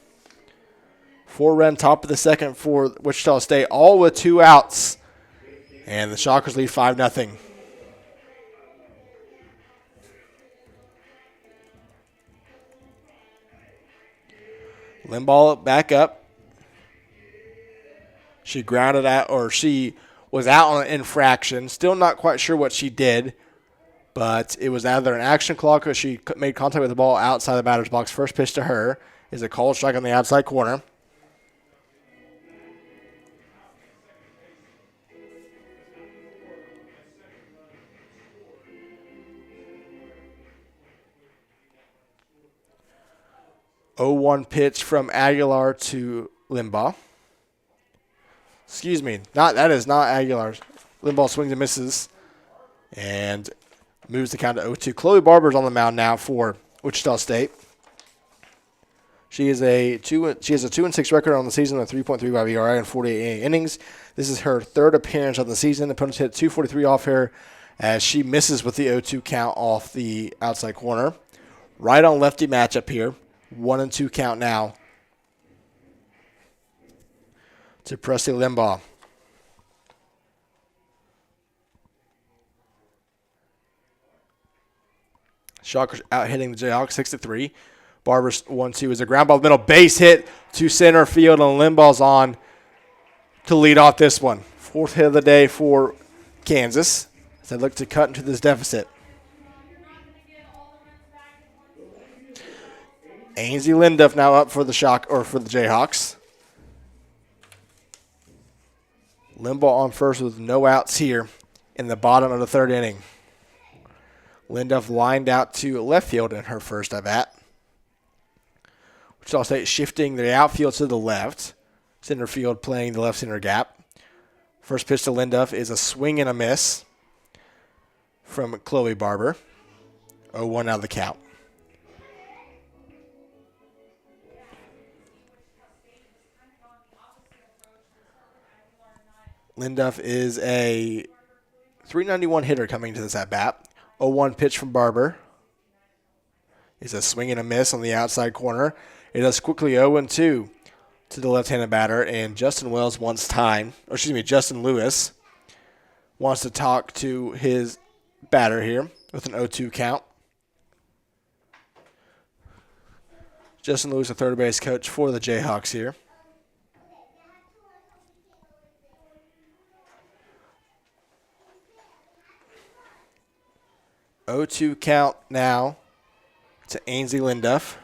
4-run top of the second for Wichita State, all with 2 outs. And the Shockers lead 5-0. Limbaugh back up. She grounded out, or she was out on an infraction. Still not quite sure what she did, but it was either an action clock or she made contact with the ball outside the batter's box. First pitch to her is a called strike on the outside corner. Oh, 0-1 pitch from Aguilar to Limbaugh. Excuse me, that is not Aguilar. Limbaugh swings and misses and moves the count to 0-2. Chloe Barber's on the mound now for Wichita State. She has a 2-6 record on the season with 3.35 ERA and 48 innings. This is her third appearance of the season. Opponents hit 243 off her as she misses with the 0-2 count off the outside corner. Right on lefty matchup here. 1-2 count now to Presley Limbaugh. Shockers out hitting the Jayhawks 6-3. Barber's 1-2 is a ground ball middle base hit to center field, and Limbaugh's on to lead off this one. 4th hit of the day for Kansas as they look to cut into this deficit. Ainsley Linduff now up for the Jayhawks. Limbaugh on first with no outs here in the bottom of the third inning. Linduff lined out to left field in her first at bat. Wichita State shifting the outfield to the left. Center field playing the left center gap. First pitch to Linduff is a swing and a miss from Chloe Barber. 0-1 out of the count. Linduff is a .391 hitter coming to this at-bat. 0-1 pitch from Barber. Is a swing and a miss on the outside corner. It is quickly 0-2 to the left-handed batter, and Justin Lewis wants to talk to his batter here with an 0-2 count. Justin Lewis, the third base coach for the Jayhawks here. .02 count now to Ainsley Linduff.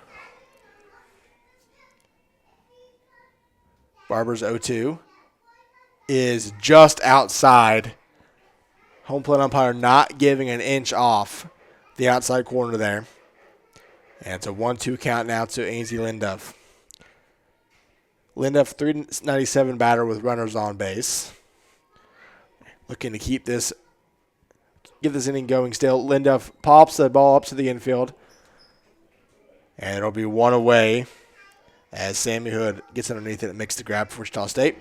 Barber's 0-2 is just outside. Home plate umpire not giving an inch off the outside corner there. And it's a 1-2 count now to Ainsley Linduff. Linduff, .397 batter with runners on base. Looking to get this inning going still. Linduff pops the ball up to the infield. And it'll be one away as Sammy Hood gets underneath it and makes the grab for Wichita State.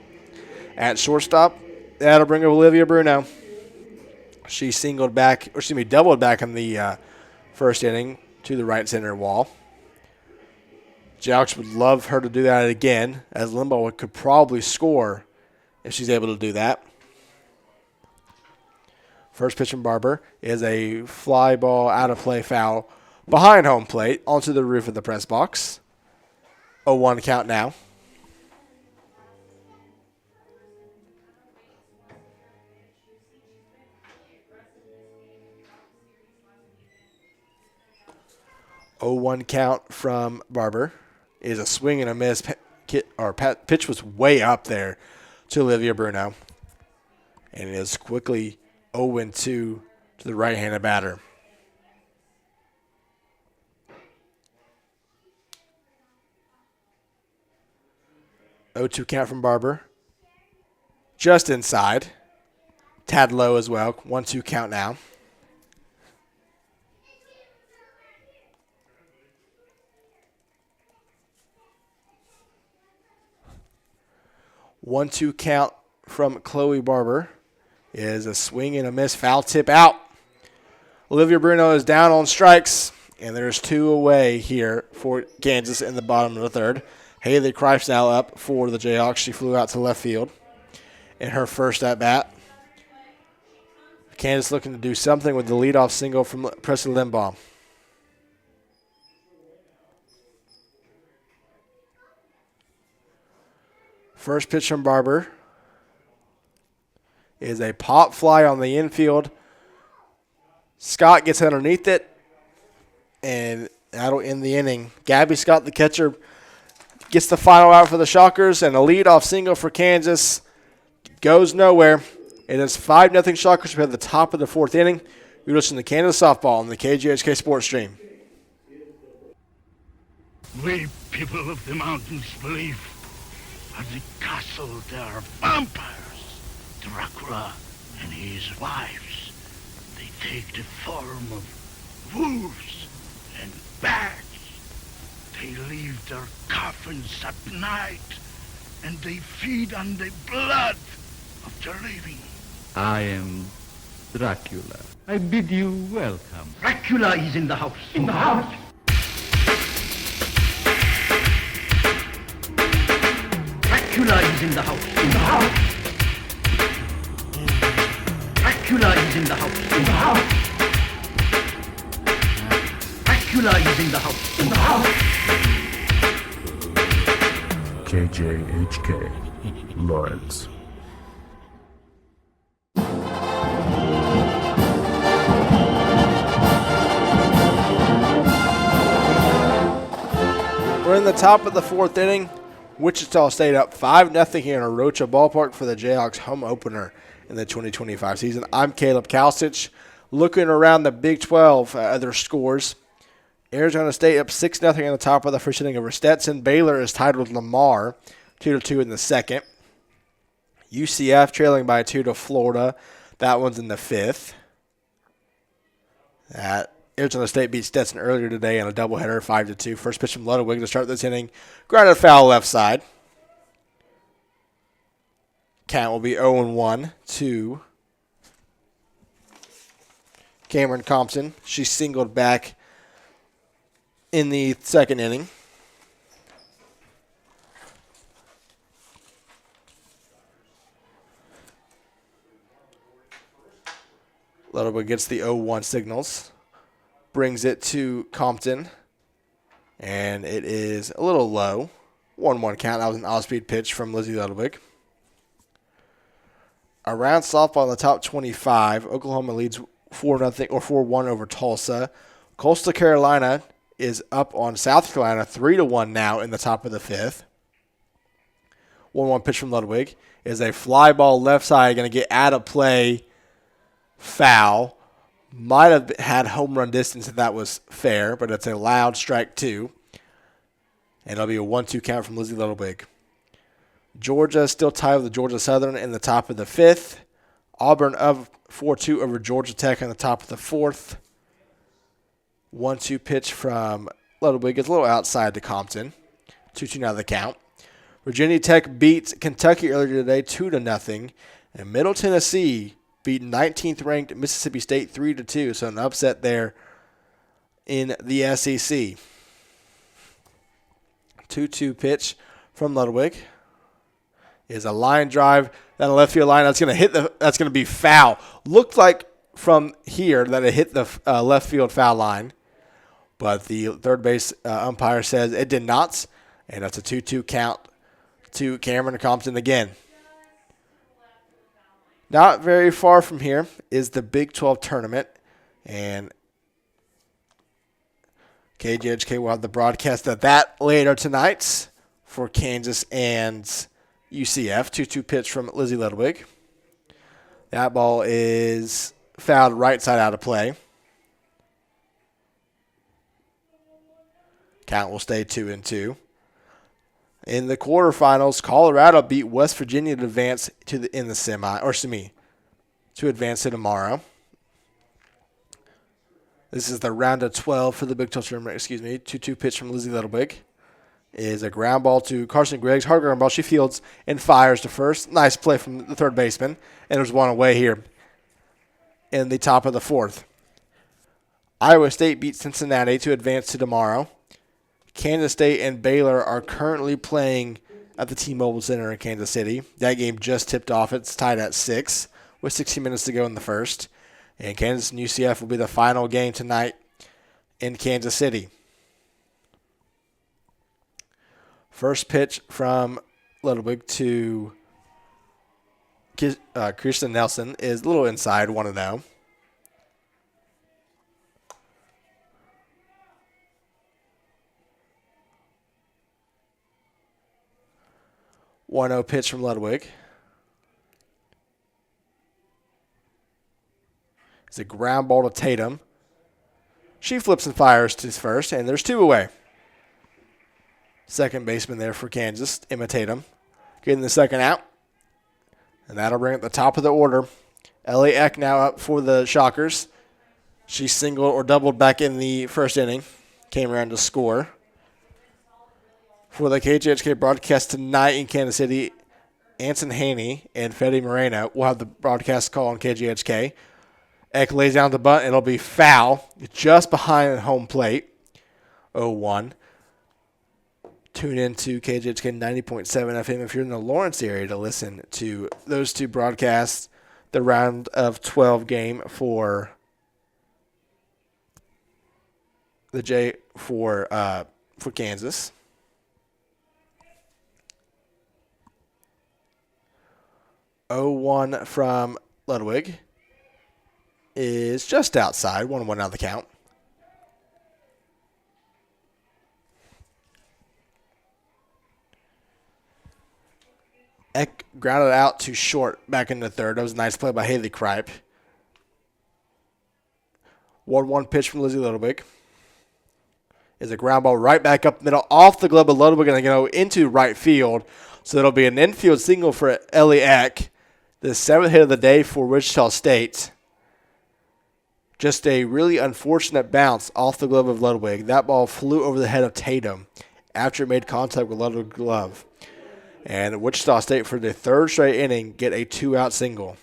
At shortstop, that'll bring up Olivia Bruno. She doubled back in the first inning to the right center wall. Jayhawks would love her to do that again, as Limbaugh could probably score if she's able to do that. First pitch from Barber is a fly ball out of play foul behind home plate onto the roof of the press box. 0-1 count now. .01 count from Barber is a swing and a miss. Pitch was way up there to Olivia Bruno. And it is quickly 0-2 to the right-handed batter. .02 count from Barber. Just inside. Tad low as well. 1-2 count now. .2 count from Chloe Barber is a swing and a miss, foul tip out. Olivia Bruno is down on strikes, and there's two away here for Kansas in the bottom of the third. Haley Kreif's now up for the Jayhawks. She flew out to left field in her first at-bat. Kansas looking to do something with the leadoff single from Presley Limbaugh. First pitch from Barber is a pop fly on the infield. Scott gets underneath it, and that'll end the inning. Gabby Scott, the catcher, gets the final out for the Shockers, and a leadoff single for Kansas goes nowhere. It is 5-0 Shockers. We're at the top of the fourth inning. You're listening to Kansas Softball on the KJHK Sports Stream. We people of the mountains believe at the castle there are vampires. Dracula and his wives, they take the form of wolves and bats. They leave their coffins at night, and they feed on the blood of the living. I am Dracula. I bid you welcome. Dracula is in the house. In the house? Dracula is in the house. In the house? Dracula is in the house. In the house? Dracula is in the house. In the house? KJHK Lawrence. We're in the top of the fourth inning. Wichita State up 5-0 here in Arocha Ballpark for the Jayhawks home opener in the 2025 season. I'm Caleb Kalstich. Looking around the Big 12, other scores. Arizona State up 6-0 in the top of the first inning over Stetson. Baylor is tied with Lamar, 2-2 in the second. UCF trailing by 2 to Florida. That one's in the fifth. Arizona State beat Stetson earlier today in a doubleheader, 5-2. First pitch from Ludwig to start this inning. Grounded foul left side. Count will be 0-1 to Cameron Compton. She singled back in the second inning. Ludwig gets the 0-1 signals. Brings it to Compton. And it is a little low. 1-1 count. That was an off-speed pitch from Lizzie Ludwig. Around softball in the top 25, Oklahoma leads 4-0 or 4-1 over Tulsa. Coastal Carolina is up on South Carolina 3-1 now in the top of the fifth. 1-1 pitch from Ludwig is a fly ball left side, going to get out of play, foul. Might have had home run distance if that was fair, but it's a loud strike 2. And it'll be a 1-2 count from Lizzie Ludwig. Georgia still tied with the Georgia Southern in the top of the fifth. Auburn up 4-2 over Georgia Tech in the top of the fourth. 1-2 pitch from Ludwig. It's a little outside to Compton. 2-2 now the count. Virginia Tech beats Kentucky earlier today 2-0. And Middle Tennessee beat 19th ranked Mississippi State 3-2. So an upset there in the SEC. 2-2 pitch from Ludwig is a line drive down the left field line. That's going to be foul. Looked like from here that it hit the left field foul line, but the third base umpire says it did not, and that's a 2-2 count to Cameron Compton again. Not very far from here is the Big 12 tournament, and KJHK will have the broadcast of that later tonight for Kansas and UCF. 2-2 pitch from Lizzie Ludwig. That ball is fouled right side out of play. Count will stay 2-2. In the quarterfinals, Colorado beat West Virginia to advance to to advance to tomorrow. This is the round of 12 for the Big 12 tournament. 2-2 pitch from Lizzie Ludwig is a ground ball to Carson Griggs. Hard ground ball. She fields and fires to first. Nice play from the third baseman. And there's one away here in the top of the fourth. Iowa State beat Cincinnati to advance to tomorrow. Kansas State and Baylor are currently playing at the T-Mobile Center in Kansas City. That game just tipped off. It's tied at 6 with 16 minutes to go in the first. And Kansas and UCF will be the final game tonight in Kansas City. First pitch from Ludwig to Kirsten Nelson is a little inside, 1-0. Pitch from Ludwig. It's a ground ball to Tatum. She flips and fires to first, and there's 2 away. Second baseman there for Kansas, Emma Tatum, getting the second out. And that'll bring up the top of the order. Ellie Eck now up for the Shockers. She singled or doubled back in the first inning. Came around to score. For the KJHK broadcast tonight in Kansas City, Anson Haney and Fede Moreno will have the broadcast call on KJHK. Eck lays down the bunt. It'll be foul just behind home plate. 0-1. Tune in to KJHK 90.7 FM if you're in the Lawrence area to listen to those two broadcasts. The round of 12 game for the for Kansas. (0-1) from Ludwig is just outside. 1-1 out of the count. Eck grounded out to short back into third. That was a nice play by Haley Kripe. 1-1 pitch from Lizzie Littlewick. Is a ground ball right back up the middle off the glove of Littlewick, going to go into right field. So it'll be an infield single for Ellie Eck. The 7th hit of the day for Wichita State. Just a really unfortunate bounce off the glove of Ludwig. That ball flew over the head of Tatum after it made contact with Ludwig's glove. And Wichita State, for the 3rd straight inning, get a 2-out single.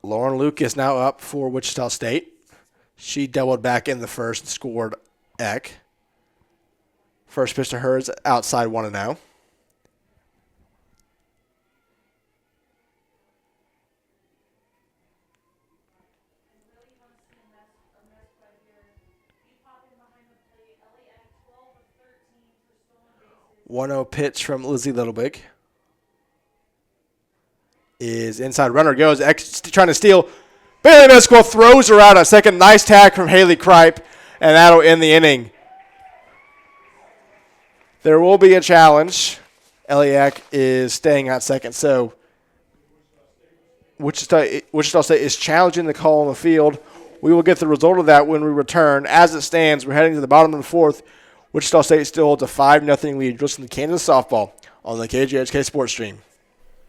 Lauren Lucas now up for Wichita State. She doubled back in the first and scored Eck. First pitch to her is outside 1-0. One-zero pitch from Lizzie Littlewick. Is inside. Runner goes. X trying to steal. Bailey Mesquel throws her out at second. Nice tag from Haley Kripe, and that'll end the inning. There will be a challenge. Eliak is staying at second, so Wichita State is challenging the call on the field. We will get the result of that when we return. As it stands, we're heading to the bottom of the 4th. Wichita State still holds a 5-0 lead. Listen to Kansas softball on the KJHK Sports Stream.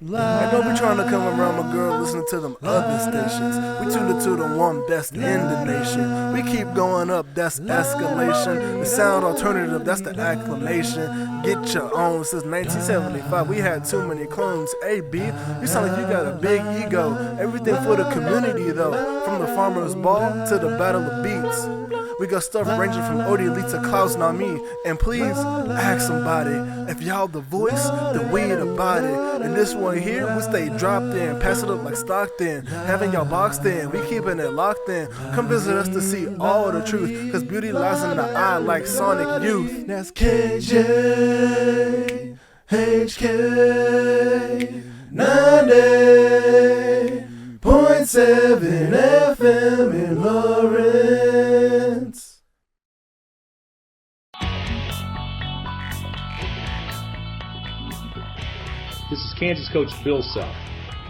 I don't be trying to come around my girl listening to them other stations. We tuned it to the one best in the nation. We keep going up, that's escalation. The sound alternative, that's the acclamation. Get your own. Since 1975, we had too many clones. Hey, B, you sound like you got a big ego. Everything for the community, though. From the farmer's ball to the battle of beats. We got stuff ranging from Odie Lee to Klaus Nami. And please, ask somebody. If y'all the voice, then we the body. And this one here, we stay dropped in. Pass it up like Stockton. Having y'all boxed in, we keeping it locked in. Come visit us to see all the truth. Cause beauty lies in the eye like Sonic Youth. That's KJHK 90.7 FM in Lawrence. This is Kansas coach Bill Self.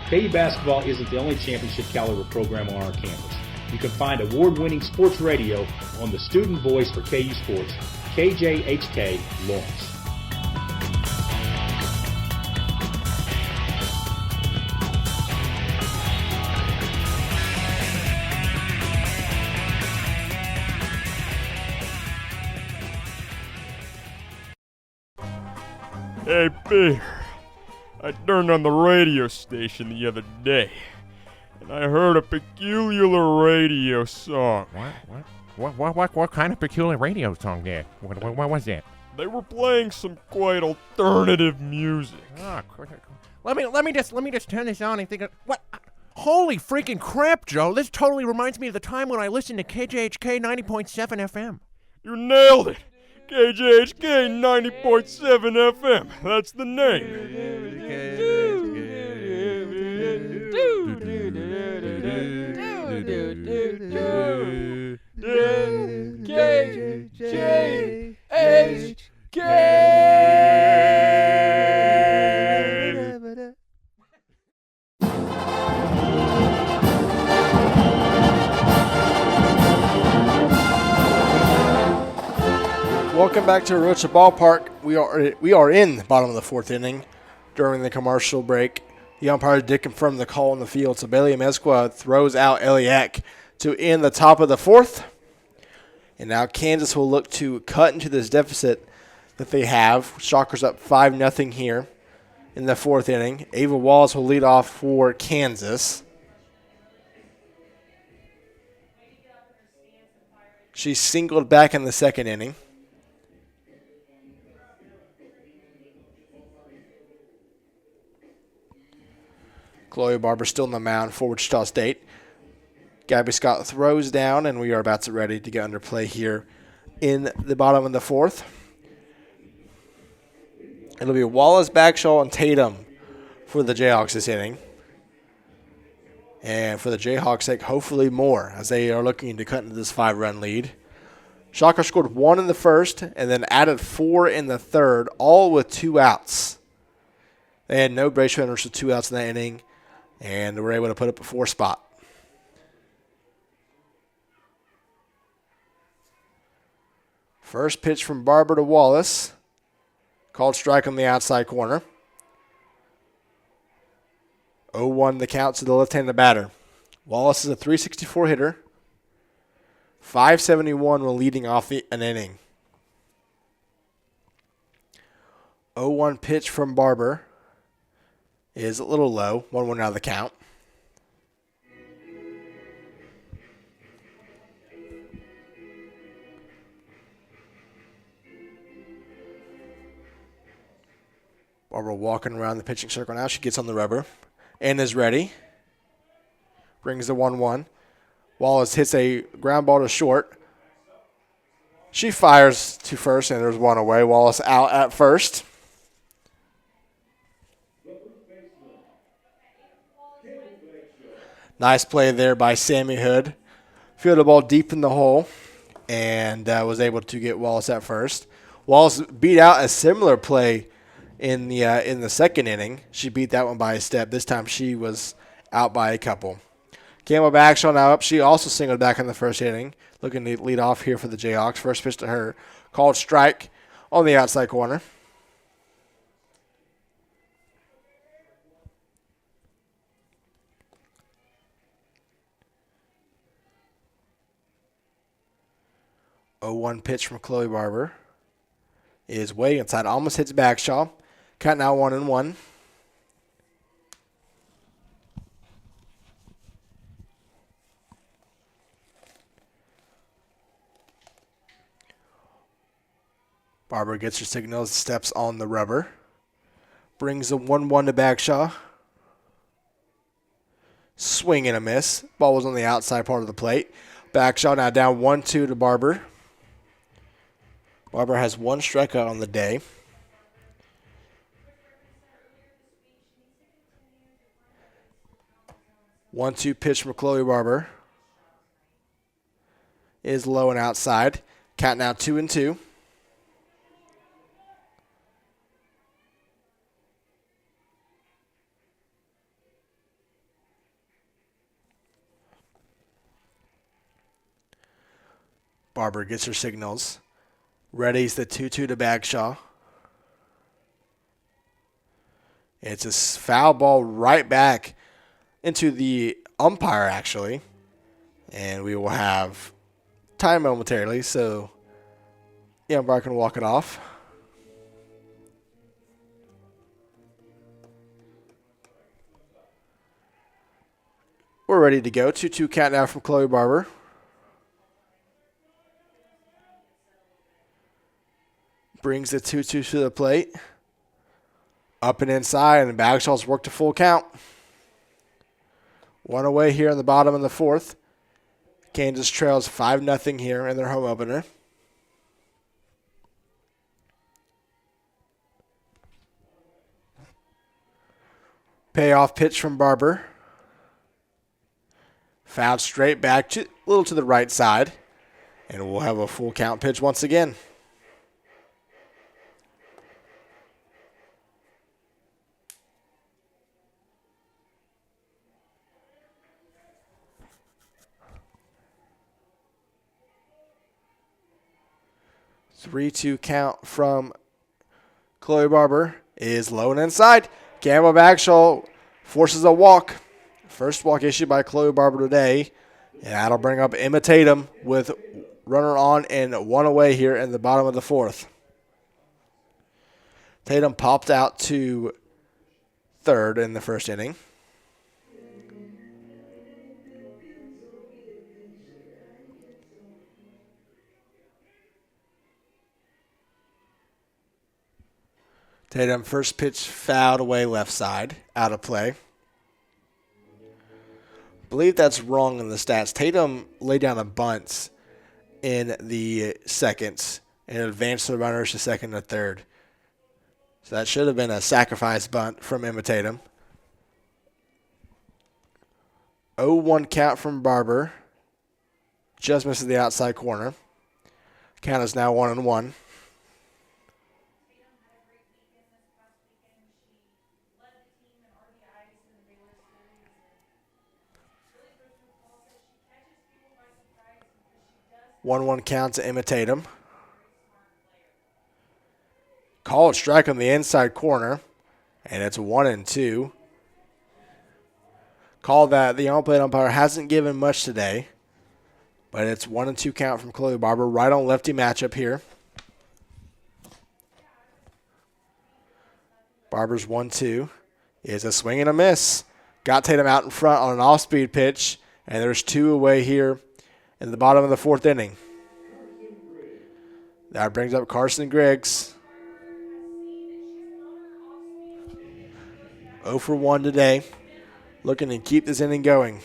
KU basketball isn't the only championship caliber program on our campus. You can find award-winning sports radio on the student voice for KU Sports, KJHK Lawrence. Hey, Bear. I turned on the radio station the other day, and I heard a peculiar radio song. What kind of peculiar radio song there? What was that? They were playing some quite alternative music. Oh, let me just turn this on and think of what. Holy freaking crap, Joe! This totally reminds me of the time when I listened to KJHK 90.7 FM. You nailed it. KJHK 90.7 FM. That's the name. Welcome back to Rocha Ballpark. We are in the bottom of the 4th inning. During the commercial break, the umpire did confirm the call on the field. So Bailey Mesqua throws out Eliak to end the top of the 4th. And now Kansas will look to cut into this deficit that they have. Shockers up 5-0 here in the 4th inning. Ava Wallace will lead off for Kansas. She singled back in the 2nd inning. Chloe Barber still on the mound for Wichita State. Gabby Scott throws down, and we are about to ready to get under play here in the bottom of the 4th. It'll be Wallace, Bagshaw, and Tatum for the Jayhawks this inning. And for the Jayhawks' sake, hopefully more, as they are looking to cut into this 5-run lead. Shocker scored 1 in the 1st and then added 4 in the 3rd, all with 2 outs. They had no base runners with 2 outs in that inning, and they were able to put up a 4 spot. First pitch from Barber to Wallace. Called strike on the outside corner. 0-1 the count to the left-handed batter. Wallace is a .364 hitter. .571 when leading off an inning. 0-1 pitch from Barber is a little low. 1-1 out of the count. Barber walking around the pitching circle now. She gets on the rubber and is ready. Brings the 1-1. Wallace hits a ground ball to short. She fires to first, and there's one away. Wallace out at first. Nice play there by Sammy Hood. Fielded the ball deep in the hole and was able to get Wallace at first. Wallace beat out a similar play in the second inning. She beat that one by a step. This time she was out by a couple. Campbell Bagshaw now up. She also singled back in the first inning. Looking to lead off here for the Jayhawks. First pitch to her. Called strike on the outside corner. Oh, 1 pitch from Chloe Barber is way inside. Almost hits Bagshaw. Count now 1-1. Barber gets her signals, steps on the rubber. Brings a 1-1 to Bagshaw. Swing and a miss. Ball was on the outside part of the plate. Bagshaw now down 1-2 to Barber. Barber has 1 strikeout on the day. One-two pitch from Chloe Barber is low and outside. Count now 2-2. Barber gets her signals. Ready's the 2-2 to Bagshaw. It's a foul ball right back into the umpire, actually. And we will have time momentarily, so the umpire can walk it off. We're ready to go. 2-2 count now from Chloe Barber. Brings the 2-2 to the plate. Up and inside, and Bagshaw's worked a full count. 1 away here in the bottom of the 4th. Kansas trails 5-0 here in their home opener. Payoff pitch from Barber. Fouled straight back, a little to the right side. And we'll have a full count pitch once again. Three-two count from Chloe Barber is low and inside. Campbell Bagshaw forces a walk. First walk issued by Chloe Barber today. And that'll bring up Emma Tatum with runner on and 1 away here in the bottom of the 4th. Tatum popped out to third in the first inning. Tatum first pitch fouled away left side, out of play. Believe that's wrong in the stats. Tatum laid down a bunt in the seconds and advanced the runners to second and third. So that should have been a sacrifice bunt from Emma Tatum. 0-1 count from Barber. Just misses the outside corner. Count is now 1-1. 1-1 count to imitate him. Called strike on the inside corner, and it's 1-2. Call that the on-plate umpire hasn't given much today, but it's 1-2 count from Chloe Barber. Right on lefty matchup here. Barber's 1-2 is a swing and a miss. Got Tatum out in front on an off-speed pitch, and there's 2 away here in the bottom of the 4th inning. That brings up Carson Griggs. 0 for 1 today. Looking to keep this inning going.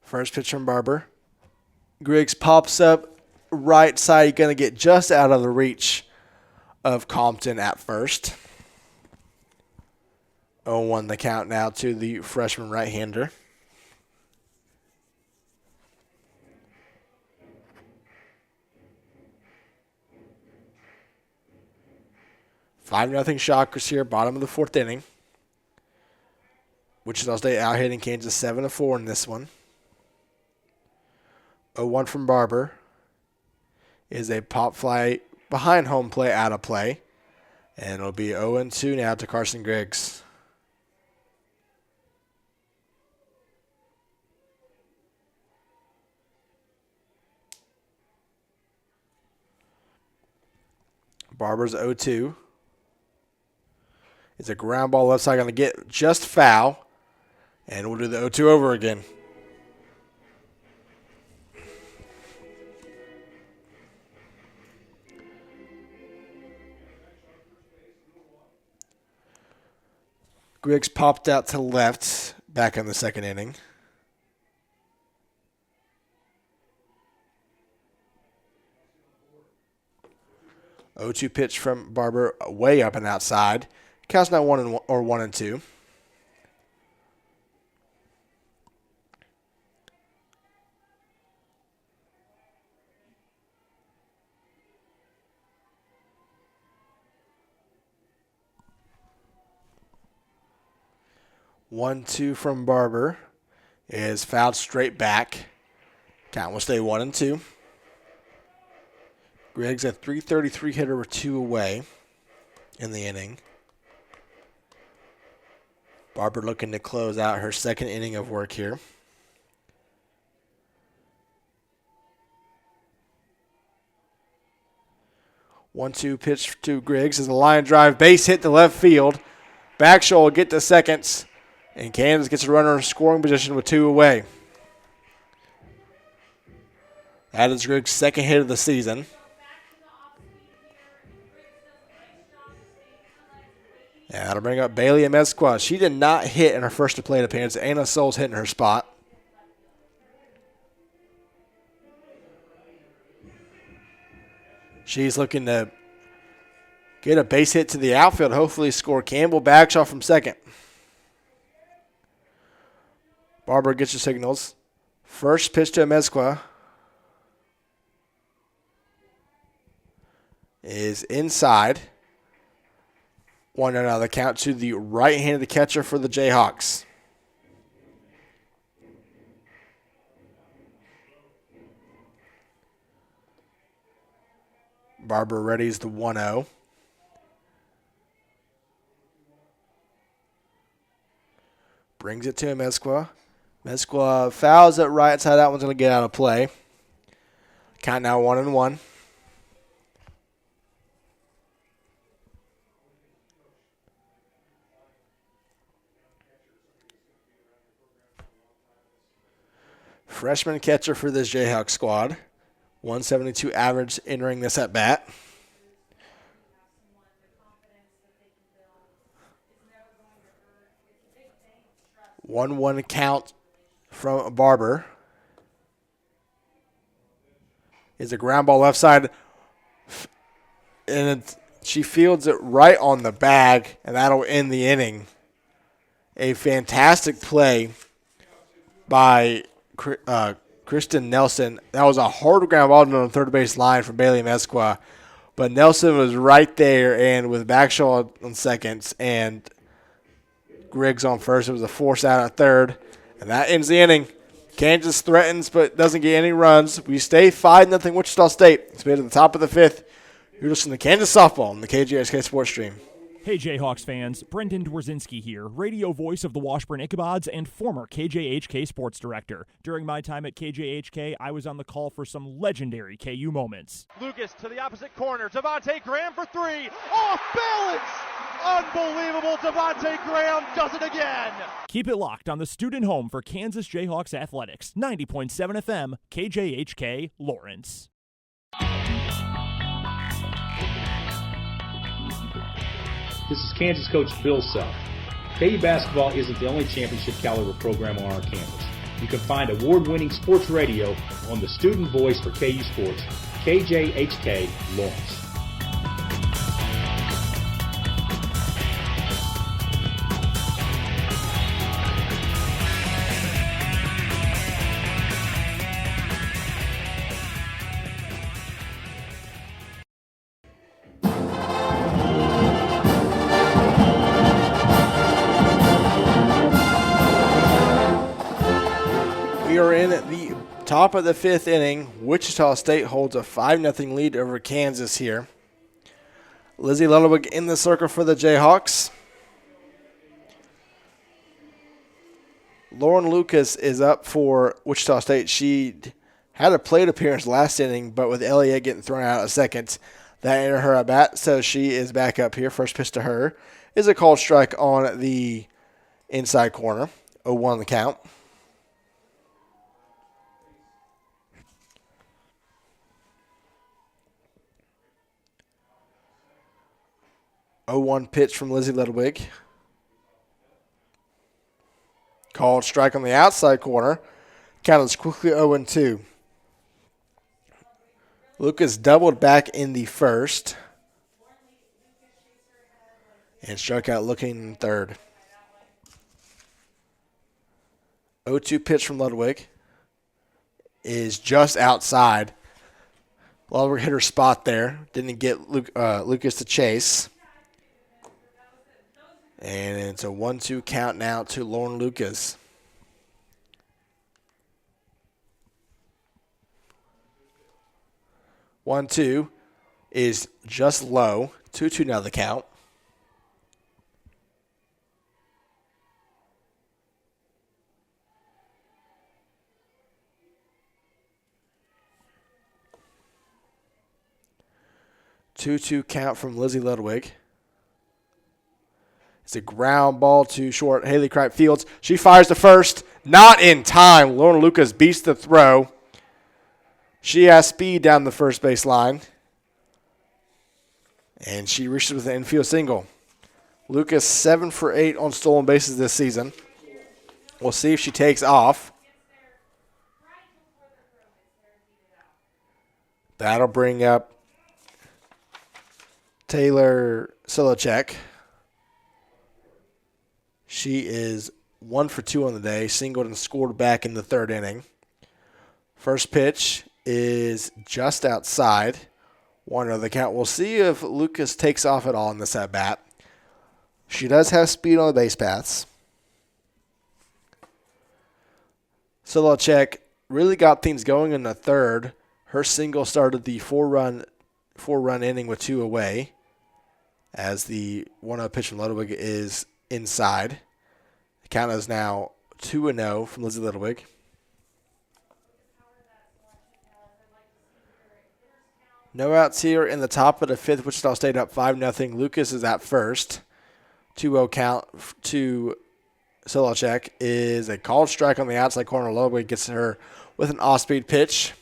First pitch from Barber. Griggs pops up right side. Going to get just out of the reach of Compton at first. 0-1 the count now to the freshman right-hander. Five-0 Shockers here, bottom of the 4th inning. Wichita State out hitting Kansas 7-4 in this one. 0-1 from Barber is a pop fly behind home plate, out of play. And it'll be 0-2 now to Carson Griggs. Barber's 0-2. It's a ground ball left side, going to get just foul. And we'll do the 0-2 over again. Griggs popped out to left back in the 2nd inning. O2 pitch from Barber way up and outside. Count's now 1-2. One-two from Barber is fouled straight back. Count will stay 1-2. Griggs a .333 hitter with 2 away in the inning. Barber looking to close out her 2nd inning of work here. One-two pitch to Griggs is a line drive, base hit to left field. Backshall will get to seconds, and Kansas gets a runner in scoring position with 2 away. That is Griggs' 2nd hit of the season. And that'll bring up Bailey Amezcua. She did not hit in her first plate appearance. Anna Souls hit in her spot. She's looking to get a base hit to the outfield, hopefully score. Campbell Bagshaw from 2nd. Barber gets your signals. First pitch to Amezcua is inside. 1-0 the count to the right-handed catcher for the Jayhawks. Barber readies the 1-0. Brings it to Amezcua. Amezcua fouls it right side. That one's going to get out of play. Count now 1-1. Freshman catcher for this Jayhawk squad. 172 average entering this at bat. One count from Barber. Is a ground ball left side. And she fields it right on the bag, and that'll end the inning. A fantastic play by Kristen Nelson. That was a hard ground ball on the third base line from Bailey Amezcua. But Nelson was right there and with Bagshaw on seconds and Griggs on first. It was a force out at third. And that ends the inning. Kansas threatens but doesn't get any runs. We stay 5-0 Wichita State. It's been at the top of the fifth. You're listening to Kansas Softball on the KJHK Sports Stream. Hey Jayhawks fans, Brendan Dworzinski here, radio voice of the Washburn Ichabods and former KJHK Sports Director. During my time at KJHK, I was on the call for some legendary KU moments. Lucas to the opposite corner. Devontae Graham for three. Off balance! Unbelievable. Devontae Graham does it again. Keep it locked on the student home for Kansas Jayhawks Athletics, 90.7 FM, KJHK, Lawrence. This is Kansas coach Bill Self. KU basketball isn't the only championship caliber program on our campus. You can find award-winning sports radio on the student voice for KU Sports, KJHK Lawrence. We are in the top of the fifth inning. Wichita State holds a 5-0 lead over Kansas here. Lizzie Ludwig in the circle for the Jayhawks. Lauren Lucas is up for Wichita State. She had a plate appearance last inning, but with Elliott getting thrown out a second, that ended her at bat, so she is back up here. First pitch to her is a called strike on the inside corner. 0-1 the count. Oh, 0-1 pitch from Lizzie Ludwig. Called strike on the outside corner. Count is quickly 0-2. Lucas doubled back in the first and struck out looking in third. 0-2 pitch from Ludwig is just outside. Ludwig hit her spot there. Didn't get Lucas to chase. And it's a 1-2 count now to Lauren Lucas. One, 2 is just low. 2-2 now the count. Two count from Lizzie Ludwig. It's a ground ball to short. Haley Kripe Fields. She fires to first. Not in time. Lauren Lucas beats the throw. She has speed down the first base line. And she reaches with an infield single. Lucas 7 for 8 on stolen bases this season. We'll see if she takes off. That'll bring up Taylor Solocek. She is 1 for 2 on the day, singled and scored back in the third inning. First pitch is just outside. 1-0 the count. We'll see if Lucas takes off at all in this at-bat. She does have speed on the base paths. Solocek really got things going in the third. Her single started the four-run inning with 2 away, as the 1-0 pitch from Ludwig is inside. The count is now 2-0 from Lizzie Ludwig. No outs here in the top of the fifth. Wichita State up 5-0. Lucas is at first. 2-0 count to Solocek is a called strike on the outside corner. Ludwig gets her with an off-speed pitch.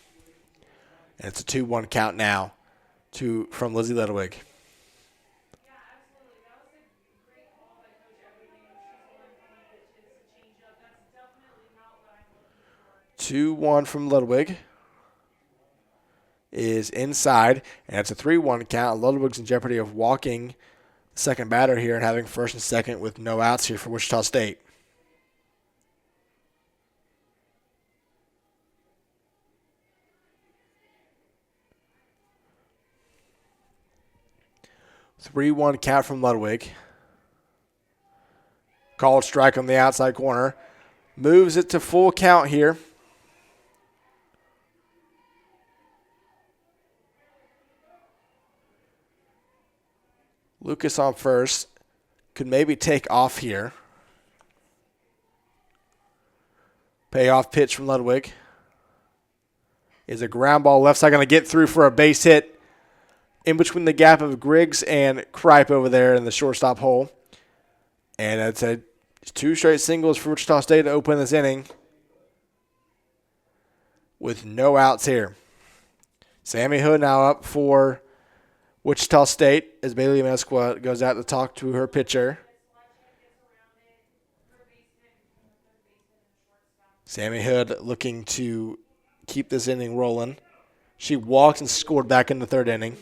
And it's a 2-1 count now from Lizzie Ludwig. 2-1 from Ludwig is inside, and it's a 3-1 count. Ludwig's in jeopardy of walking the second batter here and having first and second with no outs here for Wichita State. Three-one count from Ludwig. Called strike on the outside corner. Moves it to full count here. Lucas on first. Could maybe take off here. Payoff pitch from Ludwig. Is a ground ball left side going to get through for a base hit in between the gap of Griggs and Kripe over there in the shortstop hole. And it's a 2 straight singles for Wichita State to open this inning with no outs here. Sammy Hood now up for Wichita State as Bailey Mesqua goes out to talk to her pitcher. Sammy Hood looking to keep this inning rolling. She walked and scored back in the third inning.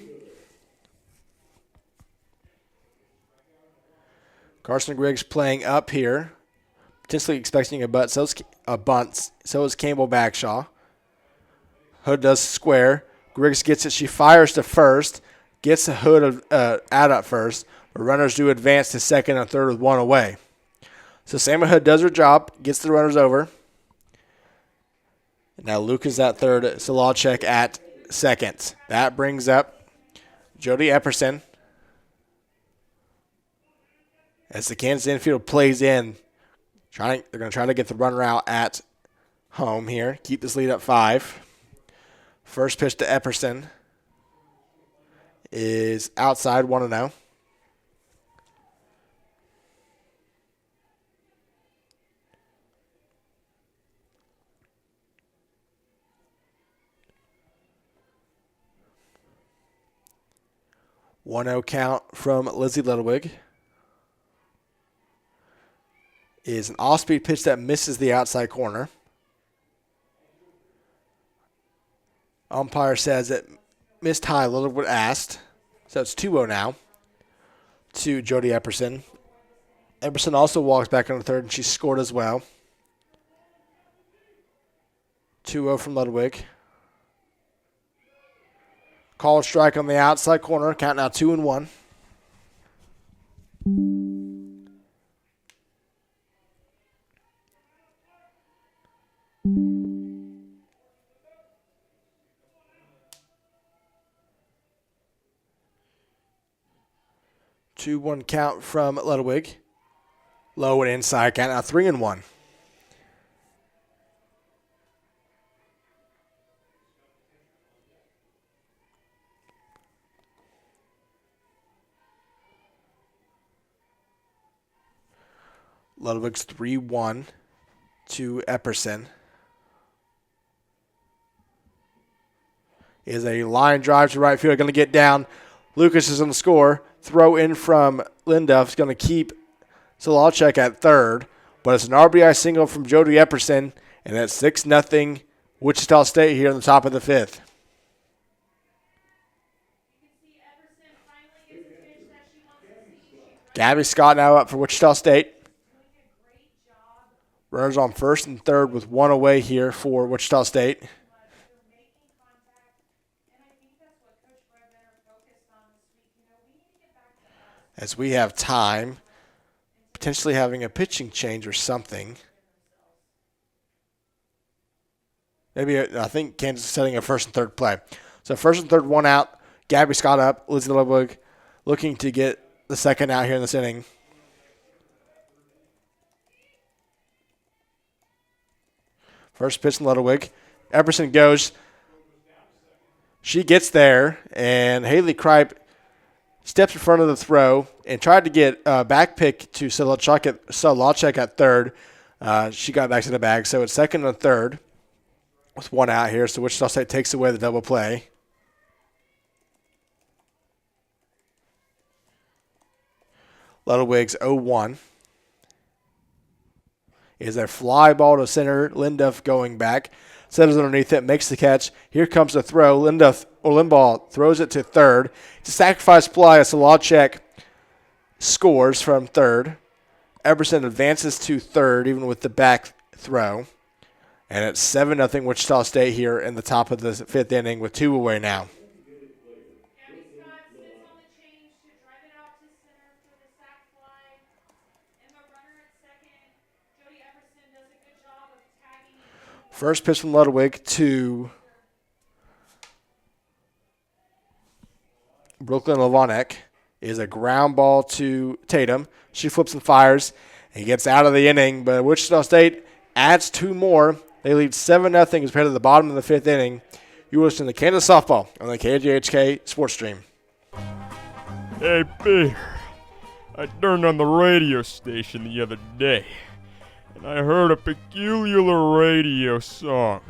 Carson Griggs playing up here, potentially expecting a bunt. So is Campbell Bagshaw. Hood does square. Griggs gets it. She fires to first. Gets the Hood out at first. The runners do advance to second and third with one away. So Sammy Hood does her job. Gets the runners over. Now Lucas at third. Solacek at second. That brings up Jody Epperson. As the Kansas infield plays in, they're going to try to get the runner out at home here. Keep this lead at 5. First pitch to Epperson is outside 1-0. One-0 count from Lizzie Ludwig. Is an off-speed pitch that misses the outside corner. Umpire says it missed high. Ludwig asked. So it's 2-0 now to Jody Epperson. Epperson also walks back on the third, and she scored as well. 2-0 from Ludwig. Called strike on the outside corner. Count now 2-1. One count from Ludwig. Low and inside count now 3-1. Ludwig's 3-1 to Epperson. Is a line drive to right field. Going to get down. Lucas is on the score. Throw in from Linduff is going to keep Solacek at third. But it's an RBI single from Jody Epperson. And that's 6-0 Wichita State here in the top of the 5th. Gabby Scott now up for Wichita State. Runners on first and third with one away here for Wichita State. As we have time, potentially having a pitching change or something. Maybe, I think Kansas is setting a first and third play. So first and third, one out. Gabby Scott up. Lizzie Ludwig looking to get the second out here in this inning. First pitch from Ludwig. Epperson goes. She gets there, and Haley Kripe steps in front of the throw and tried to get a back pick to Solacek at third. She got back to the bag, so it's second and third with one out here. So Wichita State takes away the double play. Ludwig's 0-1. Is a fly ball to center. Linduff going back. Settles underneath it, makes the catch. Here comes the throw. Limbaugh throws it to third. It's a sacrifice fly as Solacek scores from third. Epperson advances to third, even with the back throw. And it's 7-0 Wichita State here in the top of the 5th inning with 2 away now. First pitch from Ludwig to Brooklyn Lavonek is a ground ball to Tatum. She flips and fires. He gets out of the inning, but Wichita State adds 2 more. They lead 7-0 as compared to the bottom of the 5th inning. You listen to Kansas Softball on the KJHK Sports Stream. Hey, Peter. I turned on the radio station the other day, and I heard a peculiar radio song.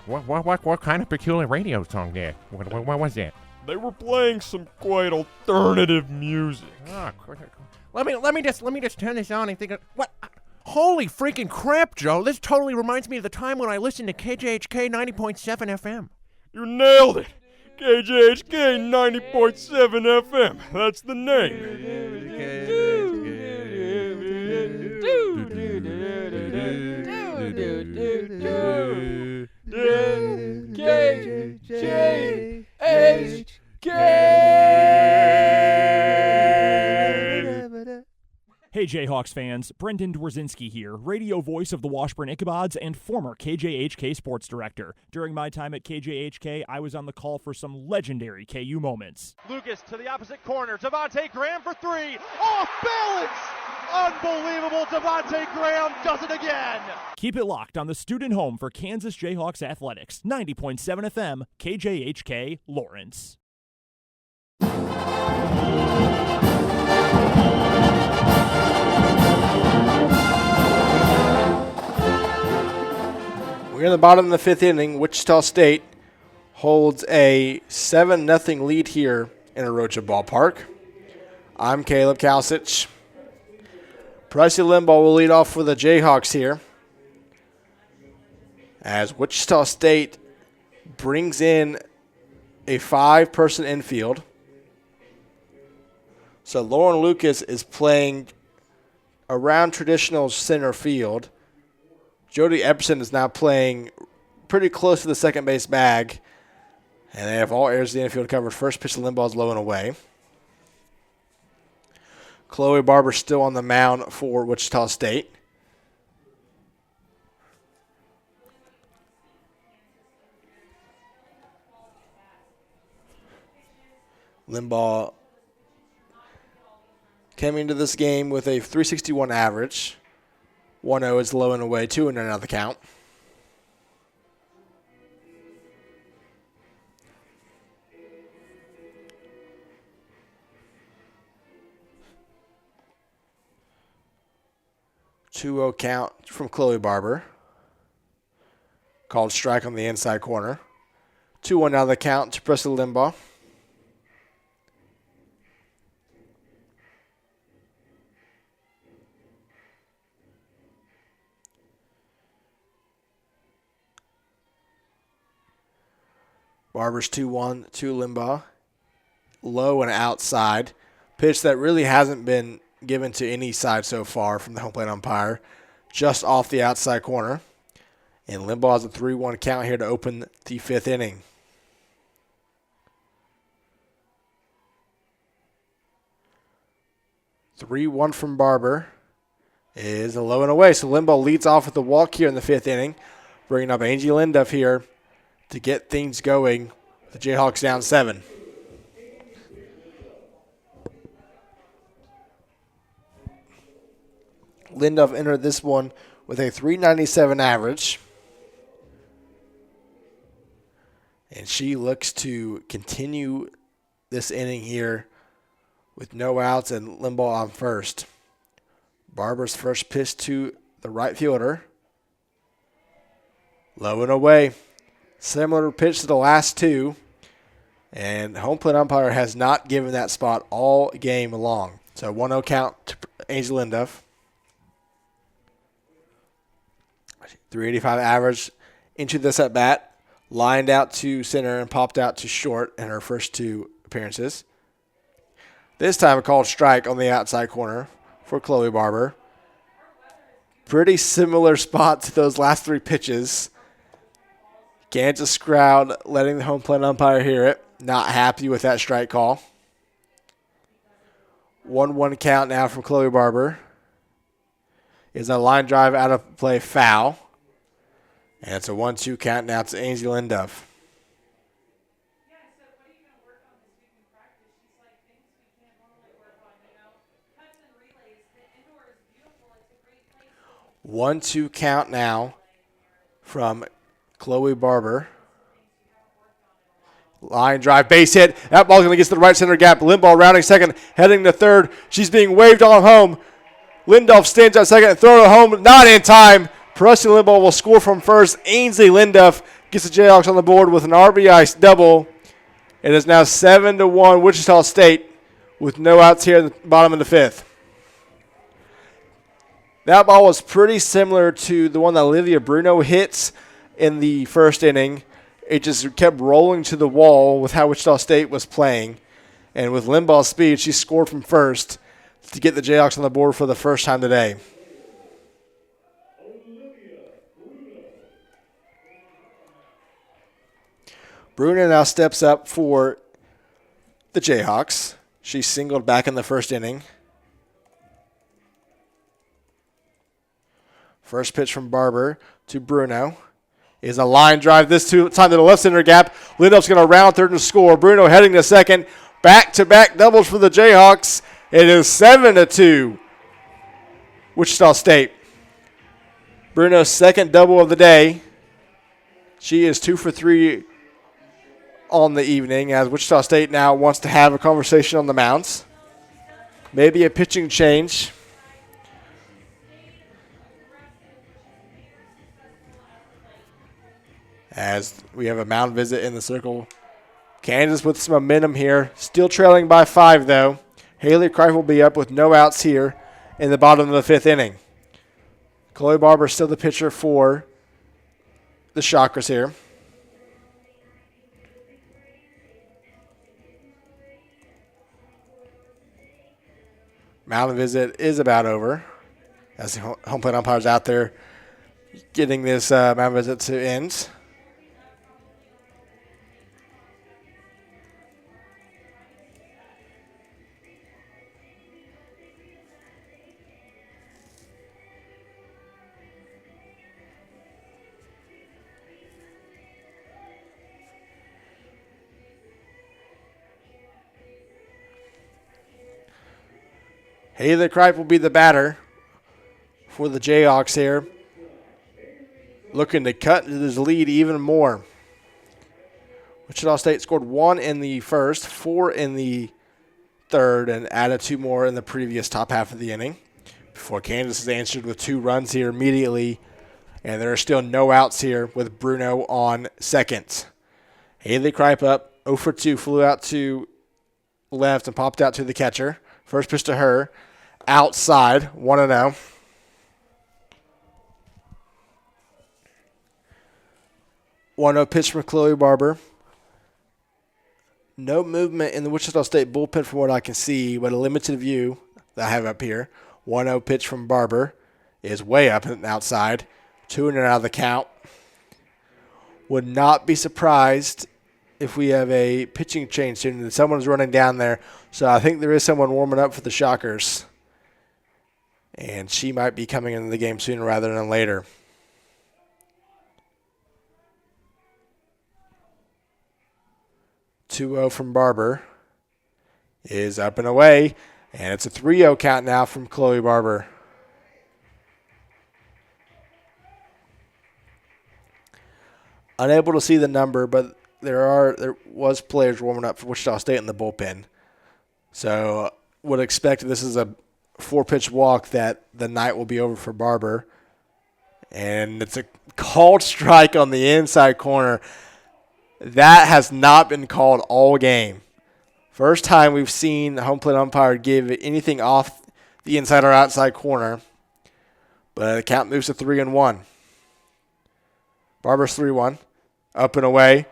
What kind of peculiar radio song there? What was that? They were playing some quite alternative music. Let me just turn this on and think of what. Holy freaking crap, Joe! This totally reminds me of the time when I listened to KJHK 90.7 FM. You nailed it. KJHK 90.7 FM. That's the name. Hey Jayhawks fans, Brendan Dworzinski here, radio voice of the Washburn Ichabods and former KJHK Sports Director. During my time at KJHK, I was on the call for some legendary KU moments. Lucas to the opposite corner. Devontae Graham for 3. Off balance! Unbelievable. Devontae Graham does it again. Keep it locked on the student home for Kansas Jayhawks athletics. 90.7 FM, KJHK, Lawrence. We're in the bottom of the 5th inning. Wichita State holds a 7-0 lead here in Arocha Ballpark. I'm Caleb Kalsich. Pricey Limbaugh will lead off for the Jayhawks here, as Wichita State brings in a 5-person infield. So Lauren Lucas is playing around traditional center field. Jody Epperson is now playing pretty close to the second base bag. And they have all areas of the infield covered. First pitch to Limbaugh is low and away. Chloe Barber still on the mound for Wichita State. Limbaugh came into this game with a .361 average. 1-0 is low and away, 2-0 out of the count. .2-0 count from Chloe Barber. Called strike on the inside corner. 2-1 out of the count to Pricey Limbaugh. Barber's 2-1 to Limbaugh. Low and outside. Pitch that really hasn't been given to any side so far from the home plate umpire. Just off the outside corner. And Limbaugh has a 3-1 count here to open the 5th inning. .3-1 from Barber is a low and away. So Limbaugh leads off with the walk here in the 5th inning. Bringing up Angie Linduff here to get things going. The Jayhawks down 7. Linduff entered this one with a .397 average. And she looks to continue this inning here with no outs and Limbaugh on first. Barber's first pitch to the right fielder. Low and away. Similar pitch to the last two. And home plate umpire has not given that spot all game long. So 1-0 count to Angel Linduff. .385 average into this at bat. Lined out to center and popped out to short in her first 2 appearances. This time a called strike on the outside corner for Chloe Barber. Pretty similar spot to those last 3 pitches. Kansas crowd letting the home plate umpire hear it. Not happy with that strike call. 1-1 count now from Chloe Barber. Is a line drive out of play foul. And it's a 1-2 count now to Ainsley Linduff. One-two count now from Chloe Barber. Line drive, base hit. That ball's going to get to the right center gap. Limbaugh rounding second, heading to third. She's being waved on home. Linduff stands at second and throws it home. Not in time. Preston Limbaugh will score from first. Ainsley Linduff gets the Jayhawks on the board with an RBI double. It is now 7-1 Wichita State with no outs here at the bottom of the fifth. That ball was pretty similar to the one that Olivia Bruno hits in the first inning. It just kept rolling to the wall with how Wichita State was playing. And with Limbaugh's speed, she scored from first to get the Jayhawks on the board for the first time today. Bruno now steps up for the Jayhawks. She singled back in the first inning. First pitch from Barber to Bruno is a line drive this time to the left center gap. Linduff's going to round third and score. Bruno heading to second. Back-to-back doubles for the Jayhawks. It is 7-2 Wichita State. Bruno's second double of the day. She is 2 for 3 on the evening as Wichita State now wants to have a conversation on the mounds. Maybe a pitching change. As we have a mound visit in the circle. Kansas with some momentum here. Still trailing by 5, though. Haley Kreif will be up with no outs here in the bottom of the fifth inning. Chloe Barber still the pitcher for the Shockers here. Mound visit is about over as the home plate umpire's out there getting this mound visit to end. Haley Kreif will be the batter for the Jayhawks here. Looking to cut his lead even more. Wichita State scored 1 in the first, 4 in the third, and added 2 more in the previous top half of the inning. Before Kansas has answered with 2 runs here immediately. And there are still no outs here with Bruno on second. Haley Kreif up, 0 for 2, flew out to left and popped out to the catcher. First pitch to her, outside, 1-0. One-0 pitch from Chloe Barber. No movement in the Wichita State bullpen from what I can see, but a limited view that I have up here. 1-0 pitch from Barber is way up and outside. 2 out of the count. Would not be surprised if we have a pitching change soon. Someone's running down there. So I think there is someone warming up for the Shockers. And she might be coming into the game sooner rather than later. (2-0) from Barber is up and away. And it's a 3-0 count now from Chloe Barber. Unable to see the number, but there was players warming up for Wichita State in the bullpen. So would expect this is a 4-pitch walk that the night will be over for Barber. And it's a called strike on the inside corner. That has not been called all game. First time we've seen the home plate umpire give anything off the inside or outside corner. But the count moves to 3-1. Barber's 3-1. Up and away.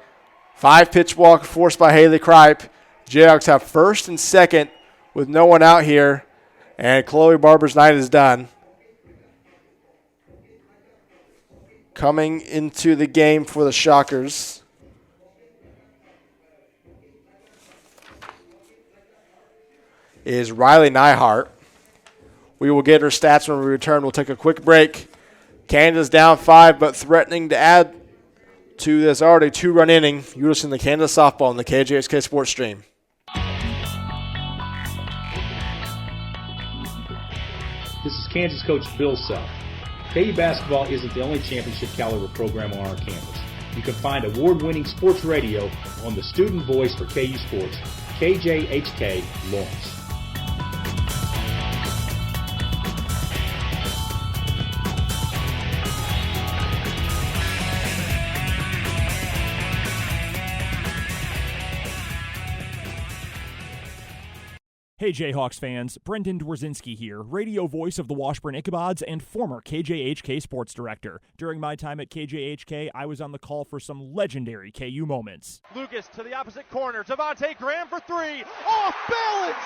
5-pitch walk forced by Haley Kreif. Jayhawks have first and second with no one out here. And Chloe Barber's night is done. Coming into the game for the Shockers is Riley Neihart. We will get her stats when we return. We'll take a quick break. Kansas down 5, but threatening to add to this already 2-run inning. You listen to Kansas softball on the KJHK Sports Stream. This is Kansas coach Bill Self. KU basketball isn't the only championship caliber program on our campus. You can find award-winning sports radio on the student voice for KU Sports, KJHK Lawrence. Hey Jayhawks fans, Brendan Dworzinski here, radio voice of the Washburn Ichabods and former KJHK Sports Director. During my time at KJHK, I was on the call for some legendary KU moments. Lucas to the opposite corner. Devontae Graham for 3. Off balance!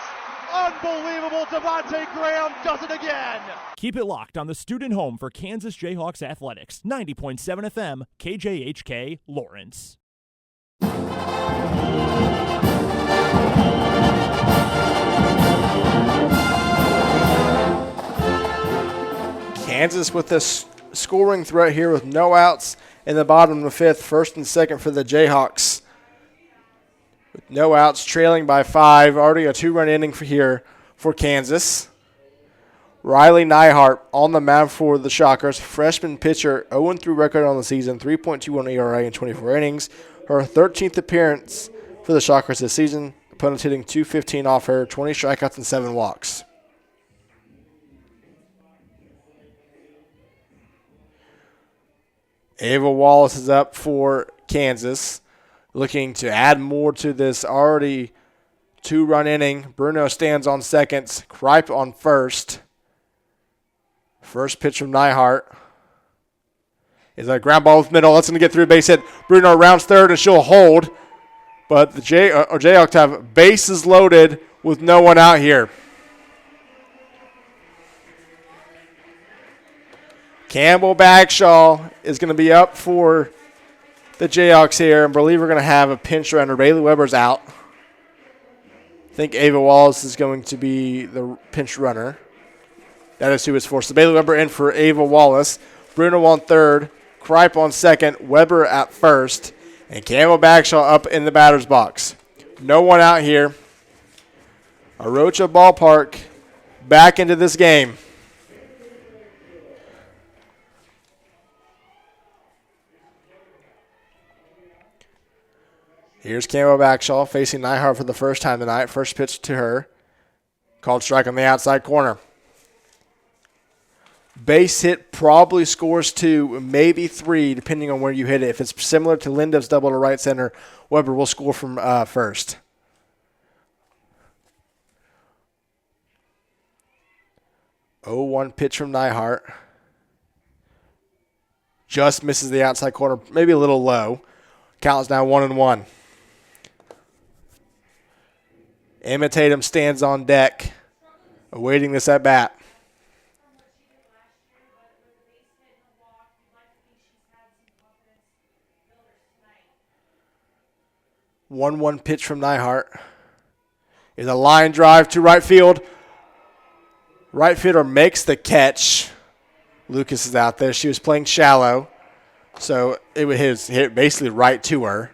Unbelievable. Devontae Graham does it again. Keep it locked on the student home for Kansas Jayhawks athletics. 90.7 FM, KJHK Lawrence. Kansas with this scoring threat here with no outs in the bottom of the 5th, first and second for the Jayhawks. With no outs, trailing by 5, already a 2-run inning for Kansas. Riley Neihart on the mound for the Shockers, freshman pitcher, 0-3 record on the season, 3.21 ERA in 24 innings. Her 13th appearance for the Shockers this season. Opponents hitting .215 off her, 20 strikeouts and 7 walks. Ava Wallace is up for Kansas, looking to add more to this already 2-run inning. Bruno stands on second, Kripe on first. First pitch from Neihart is a ground ball with middle. That's going to get through base hit. Bruno rounds third, and she'll hold. But the Jayhawks have bases loaded with no one out here. Campbell Bagshaw is going to be up for the Jayhawks here. I believe we're going to have a pinch runner. Bailey Weber's out. I think Ava Wallace is going to be the pinch runner. That is who is forced. So Bailey Weber in for Ava Wallace. Bruno on third. Kripe on second. Weber at first. And Campbell Bagshaw up in the batter's box. No one out here. Arocha Ballpark back into this game. Here's Campbell Bagshaw facing Neihart for the first time tonight. First pitch to her. Called strike on the outside corner. Base hit probably scores 2, maybe 3, depending on where you hit it. If it's similar to Lindov's double to right center, Weber will score from first. Oh, 1 pitch from Neihart. Just misses the outside corner, maybe a little low. Count is now 1-1. Emma Tatum stands on deck, awaiting this at bat. One pitch from Neihart is a line drive to right field. Right fielder makes the catch. Lucas is out there. She was playing shallow, so it was hit basically right to her.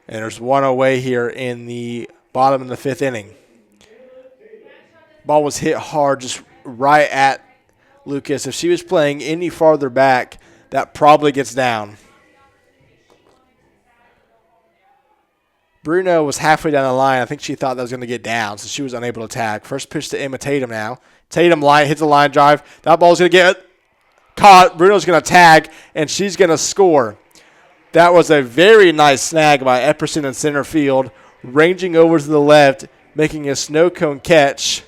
And there's one away here in the bottom of the 5th inning. Ball was hit hard, just right at Lucas. If she was playing any farther back, that probably gets down. Bruno was halfway down the line. I think she thought that was going to get down, so she was unable to tag. First pitch to Emma Tatum now. Tatum hits a line drive. That ball's going to get caught. Bruno's going to tag, and she's going to score. That was a very nice snag by Epperson in center field, ranging over to the left, making a snow cone catch.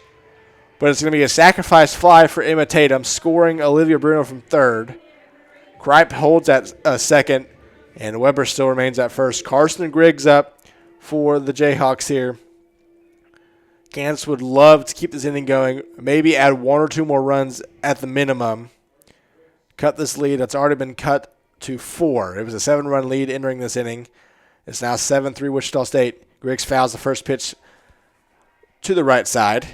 But it's going to be a sacrifice fly for Emma Tatum, scoring Olivia Bruno from third. Kripe holds at second, and Weber still remains at first. Carson Griggs up for the Jayhawks here. Kansas would love to keep this inning going, maybe add 1 or 2 more runs at the minimum. Cut this lead. That's already been cut to 4. It was a 7-run lead entering this inning. It's now 7-3 Wichita State. Griggs fouls the first pitch to the right side.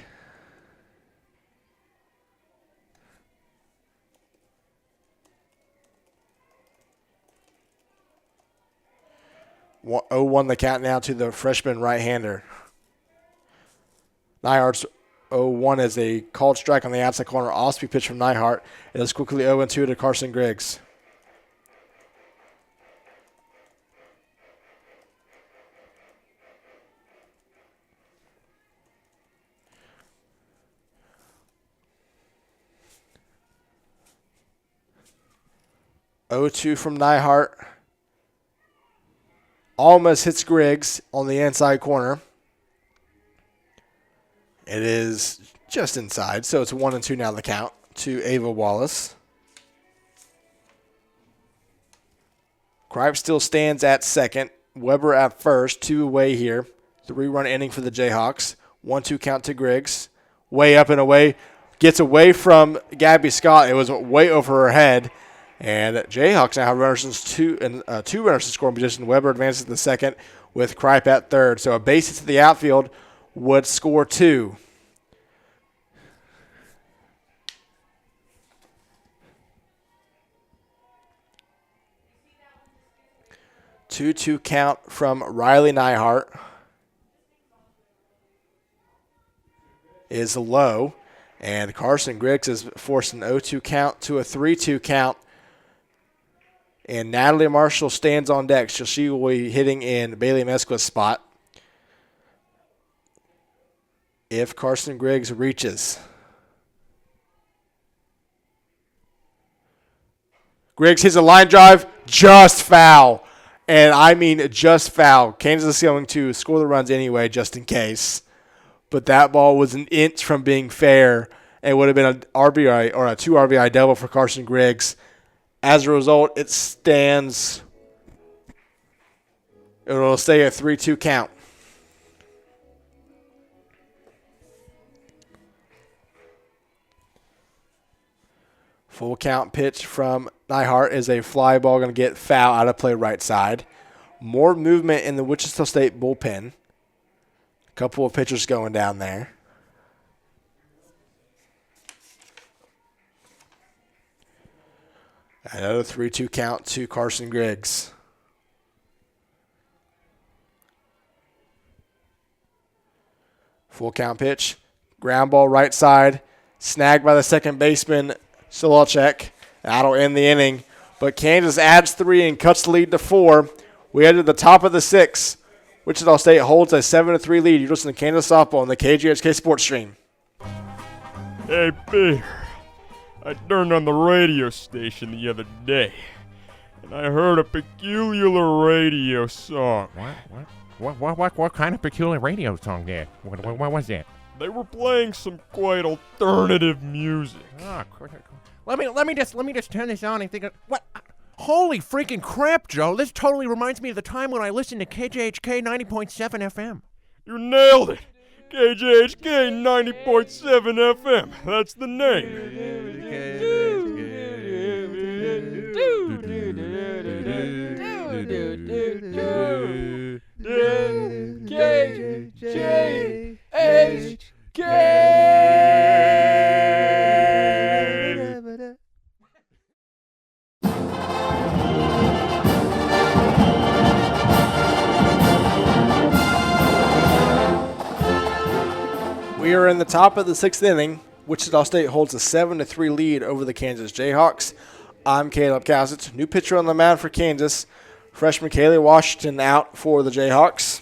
0-1 the count now to the freshman right-hander. Nyhart's 0-1 is a called strike on the outside corner. Off-speed pitch from Nyhart. It is quickly 0-2 to Carson Griggs. From Nyhart. Almost hits Griggs on the inside corner. It is just inside, so it's 1-2 now the count to Ava Wallace. Kripe still stands at second. Weber at first, 2 away here. 3-run inning for the Jayhawks. 1-2 count to Griggs. Way up and away. Gets away from Gabby Scott. It was way over her head. And Jayhawks now have runners in 2 runners in scoring position. Weber advances to the second with Kripe at third. So a base hit to the outfield would score 2. Two count from Riley Nyhart is low. And Carson Griggs is forced an 0-2 count to a 3-2 count. And Natalie Marshall stands on deck, so she will be hitting in Bailey Mesquith's spot if Carson Griggs reaches. Griggs hits a line drive, just foul. And I mean just foul. Kansas is going to score the runs anyway, just in case. But that ball was an inch from being fair. It would have been an RBI or a 2 RBI double for Carson Griggs. As a result, it stands. It will stay a 3-2 count. Full count pitch from Nyhart is a fly ball, going to get foul out of play right side. More movement in the Wichita State bullpen. A couple of pitchers going down there. Another 3-2 count to Carson Griggs. Full count pitch. Ground ball right side. Snagged by the second baseman, Solacek. That'll end the inning. But Kansas adds 3 and cuts the lead to 4. We head to the top of the 6th. Wichita State holds a 7-3 lead. You listen to Kansas Softball on the KJHK Sports Stream. Hey, Bear. I turned on the radio station the other day, and I heard a peculiar radio song. What kind of peculiar radio song there? What was that? They were playing some quite alternative music. Oh, let me just turn this on and think of what. Holy freaking crap, Joe! This totally reminds me of the time when I listened to KJHK 90.7 FM. You nailed it. KJHK 90.7 FM. That's the name. We are in the top of the 6th inning. Wichita State holds a 7-3 lead over the Kansas Jayhawks. I'm Caleb Cowsett. New pitcher on the mound for Kansas. Freshman Kaylee Washington out for the Jayhawks.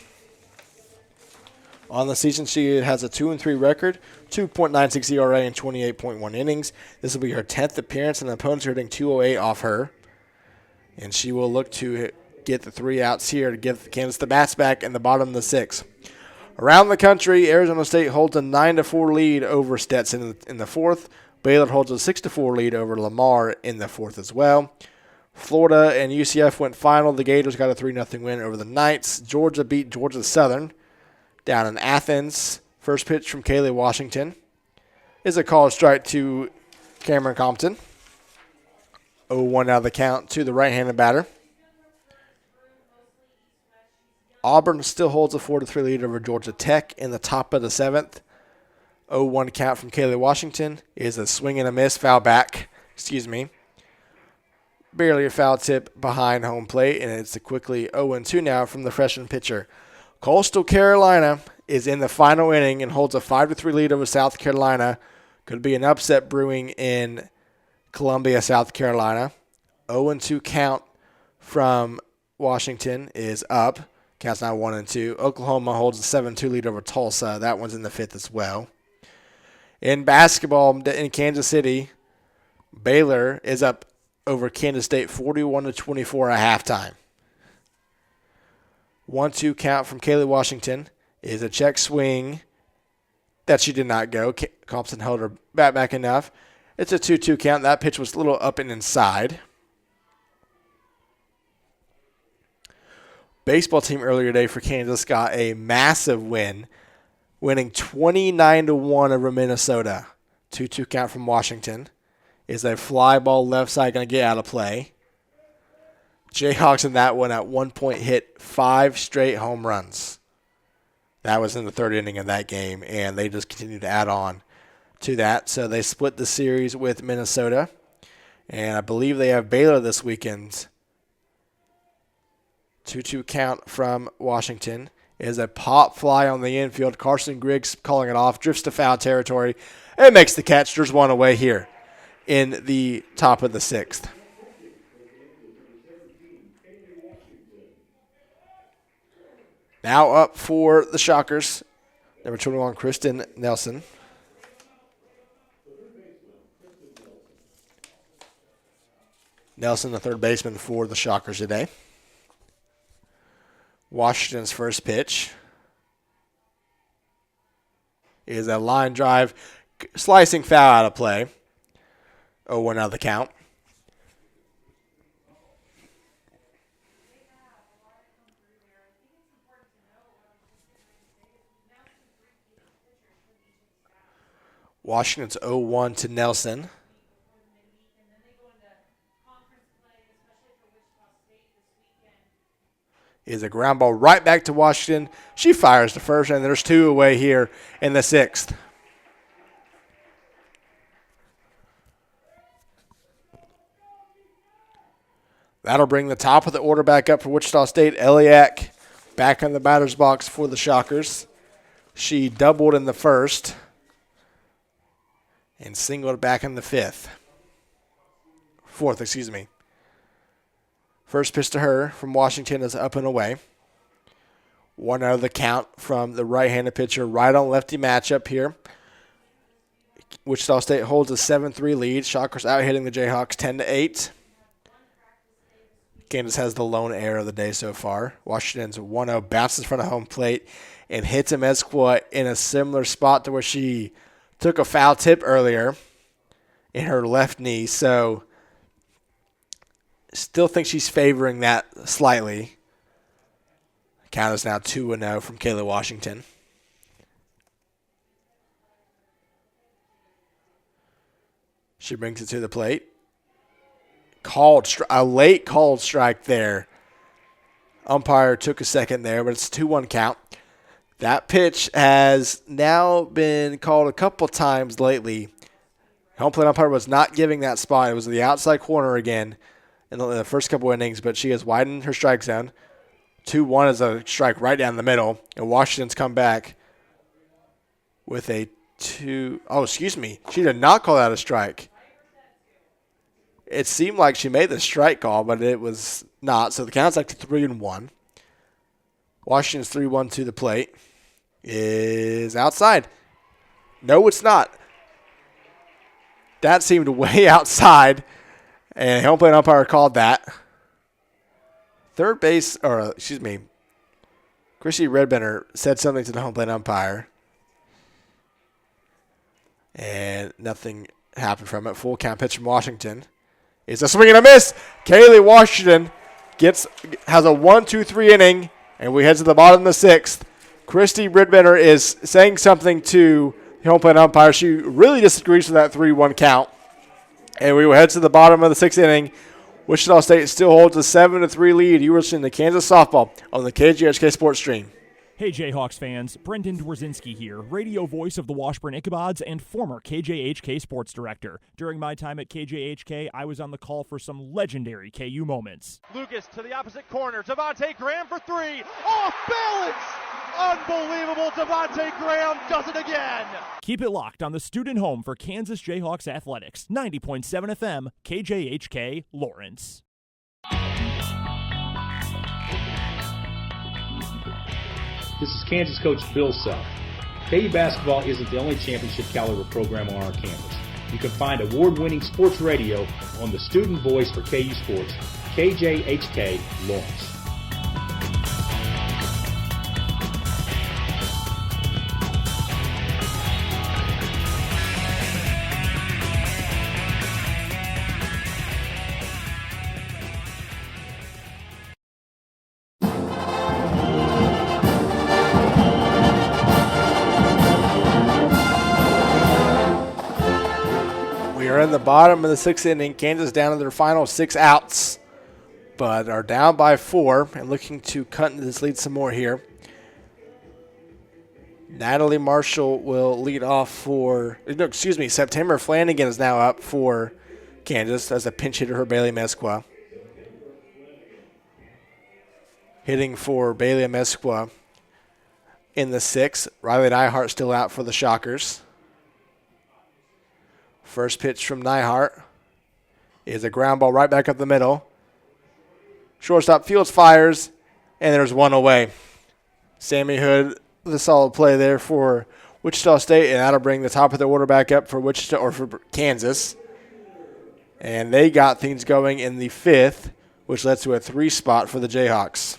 On the season, she has a 2-3 record, 2.96 ERA in 28.1 innings. This will be her 10th appearance, and the opponents are hitting 208 off her. And she will look to get the 3 outs here to give Kansas the bats back in the bottom of the 6th. Around the country, Arizona State holds a 9-4 lead over Stetson in the 4th. Baylor holds a 6-4 lead over Lamar in the 4th as well. Florida and UCF went final. The Gators got a 3-0 win over the Knights. Georgia beat Georgia Southern down in Athens. First pitch from Kaylee Washington is a called strike to Cameron Compton. 0-1 out of the count to the right-handed batter. Auburn still holds a 4-3 lead over Georgia Tech in the top of the 7th. 0-1 count from Kaylee Washington is a swing and a miss, foul back. barely a foul tip behind home plate, and it's a quickly 0-2 now from the freshman pitcher. Coastal Carolina is in the final inning and holds a 5-3 lead over South Carolina. Could be an upset brewing in Columbia, South Carolina. 0-2 count from Washington is up. Count's now 1-2. Oklahoma holds a 7-2 lead over Tulsa. That one's in the fifth as well. In basketball in Kansas City, Baylor is up over Kansas State 41-24 at halftime. 1-2 count from Kaylee Washington is a check swing that she did not go. Compton held her bat back enough. It's a 2-2 count. That pitch was a little up and inside. Baseball team earlier today for Kansas got a massive win, winning 29-1 over Minnesota. 2-2 count from Washington. Is a fly ball left side going to get out of play? Jayhawks in that one at one point hit 5 straight home runs. That was in the third inning of that game, and they just continued to add on to that. So they split the series with Minnesota, and I believe they have Baylor this weekend. 2-2 count from Washington is a pop fly on the infield. Carson Griggs calling it off, drifts to foul territory, and makes the catch. There's one away here in the top of the sixth. Now up for the Shockers, number 21, Kristen Nelson. Nelson, the third baseman for the Shockers today. Washington's first pitch is a line drive, slicing foul out of play. 0-1 out of the count. Washington's 0-1 to Nelson. Is a ground ball right back to Washington. She fires the first, and there's 2 away here in the sixth. That'll bring the top of the order back up for Wichita State. Eliak back in the batter's box for the Shockers. She doubled in the first and singled back in the fourth, excuse me. First pitch to her from Washington is up and away. 1 out of the count from the right-handed pitcher. Right on lefty matchup here. Wichita State holds a 7-3 lead. Shockers out hitting the Jayhawks 10-8. Kansas has the lone error of the day so far. Washington's 1-0, bounces in front of home plate and hits Amezcua in a similar spot to where she took a foul tip earlier in her left knee. So still think she's favoring that slightly. Count is now 2-0 from Kayla Washington. She brings it to the plate. A late called strike there. Umpire took a second there, but it's a 2-1 count. That pitch has now been called a couple times lately. Home plate umpire was not giving that spot. It was the outside corner again in the first couple innings, but she has widened her strike zone. 2-1 is a strike right down the middle, and Washington's come back with a 2. Oh, excuse me. She did not call that a strike. It seemed like she made the strike call, but it was not. So the count's like 3-1. Washington's 3-1 to the plate. Is outside. No, it's not. That seemed way outside, and home plate umpire called that. Chrissy Redbender said something to the home plate umpire, and nothing happened from it. Full count pitch from Washington. It's a swing and a miss. Kaylee Washington has a 1-2-3 inning, and we head to the bottom of the sixth. Christy Redbender is saying something to the home plate umpire. She really disagrees with that 3-1 count. And we will head to the bottom of the sixth inning. Wichita State still holds a 7-3 lead. You were listening to Kansas softball on the KJHK Sports Stream. Hey Jayhawks fans, Brendan Dworzinski here, radio voice of the Washburn Ichabods and former KJHK Sports Director. During my time at KJHK, I was on the call for some legendary KU moments. Lucas to the opposite corner. Devontae Graham for three. Off balance! Unbelievable. Devontae Graham does it again. Keep it locked on the student home for Kansas Jayhawks athletics. 90.7 FM, KJHK, Lawrence. This is Kansas coach Bill Self. KU basketball isn't the only championship caliber program on our campus. You can find award-winning sports radio on the student voice for KU Sports, KJHK Lawrence. In the bottom of the sixth inning, Kansas down to their final 6 outs, but are down by 4 and looking to cut into this lead some more here. Natalie Marshall will lead off September Flanagan is now up for Kansas as a pinch hitter for Bailey Mesqua. Hitting for Bailey Mesqua in the 6th. Riley Neihart still out for the Shockers. First pitch from Neihart is a ground ball right back up the middle. Shortstop Fields fires, and there's one away. Sammy Hood with a solid play there for Wichita State, and that'll bring the top of the order back up for for Kansas. And they got things going in the 5th, which led to a 3 spot for the Jayhawks.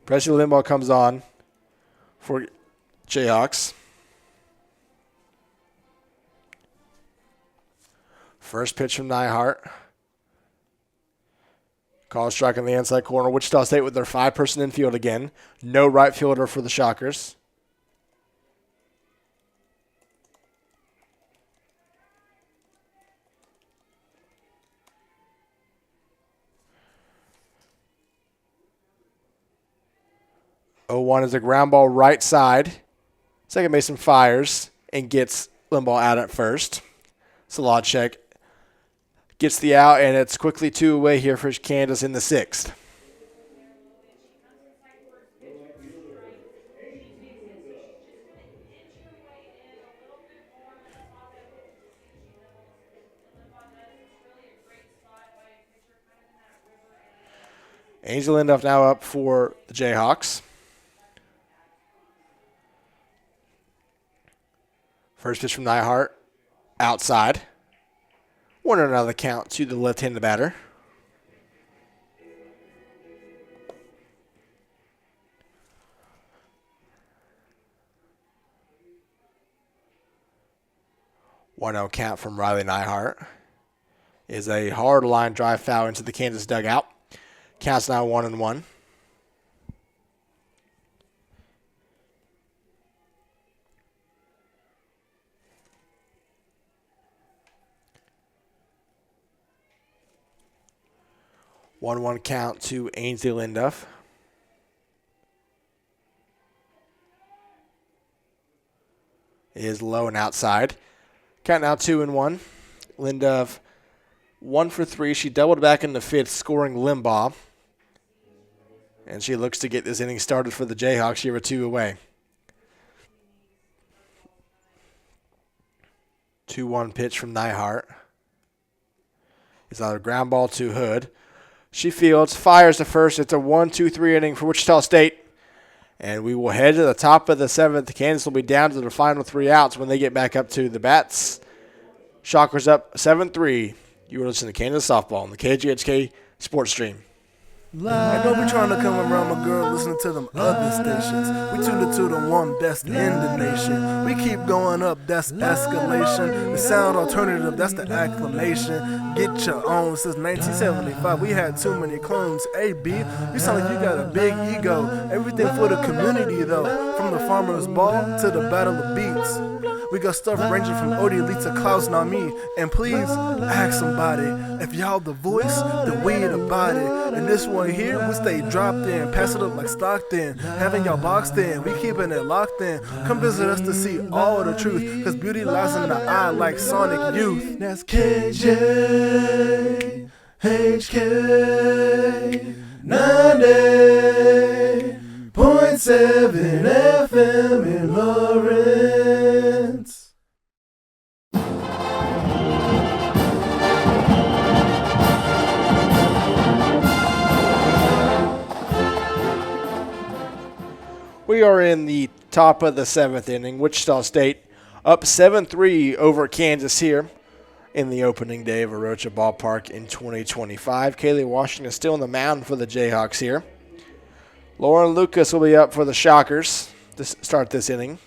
Presley Limbaugh comes on for Jayhawks. First pitch from Neihart. Call strike in the inside corner. Wichita State with their 5-person infield again. No right fielder for the Shockers. One is a ground ball right side. Second baseman fires and gets Limbaugh out at first. Solodchek gets the out, and it's quickly 2 away here for Kansas in the 6th. Angel Lindoff now up for the Jayhawks. First pitch from Neihart, outside. 1-0 out of the count to the left-handed batter. One out count from Riley Neihart is a hard line drive foul into the Kansas dugout. Counts now 1-1. One count to Ainsley Linduff. Is low and outside. Count now 2-1. Linduff 1 for 3. She doubled back in the 5th, scoring Limbaugh. And she looks to get this inning started for the Jayhawks. She have a 2 away. 2-1 pitch from Neihart. It's another ground ball to Hood. She fields, fires to first. It's a 1-2-3 inning for Wichita State. And we will head to the top of the 7th. Kansas will be down to the final 3 outs when they get back up to the bats. Shockers up 7-3. You are listening to Kansas Softball on the KJHK Sports Stream. I don't be trying to come around my girl listening to them other stations. We tuned to the one best in the nation. We keep going up, that's escalation. The sound alternative, that's the acclamation. Get your own since 1975. We had too many clones. Hey, B, you sound like you got a big ego. Everything for the community, though. From the farmer's ball to the battle of beats. We got stuff ranging from Odie Elite to Klaus Nami. And please ask somebody if y'all the voice, then we the body. And this one here, we stay dropped in, pass it up like Stockton, having y'all boxed in, we keeping it locked in. Come visit us to see all the truth, cause beauty lies in the eye like Sonic Youth. That's KJHK 90.7 FM in Lawrence. We are in the top of the 7th inning. Wichita State up 7-3 over Kansas here in the opening day of Arocha Ballpark in 2025. Kaylee Washington is still on the mound for the Jayhawks here. Lauren Lucas will be up for the Shockers to start this inning.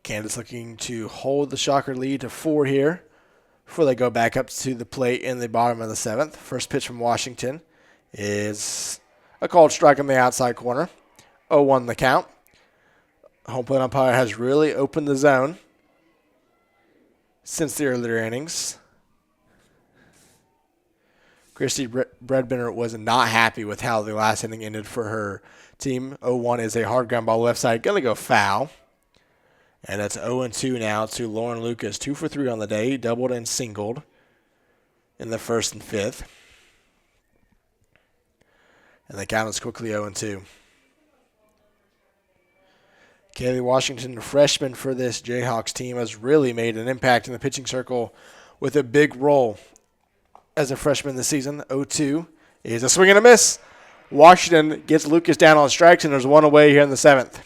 Kansas looking to hold the Shocker lead to 4 here before they go back up to the plate in the bottom of the 7th. First pitch from Washington is a called strike on the outside corner. 0-1 the count. Home plate umpire has really opened the zone since the earlier innings. Christy Bredbender was not happy with how the last inning ended for her team. 0-1 is a hard ground ball left side. Going to go foul. And it's 0-2 now to Lauren Lucas. 2 for 3 on the day. Doubled and singled in the 1st and 5th. And the count is quickly 0-2. Kaylee Washington, the freshman for this Jayhawks team, has really made an impact in the pitching circle with a big role as a freshman this season. 0-2 is a swing and a miss. Washington gets Lucas down on strikes, and there's one away here in the 7th.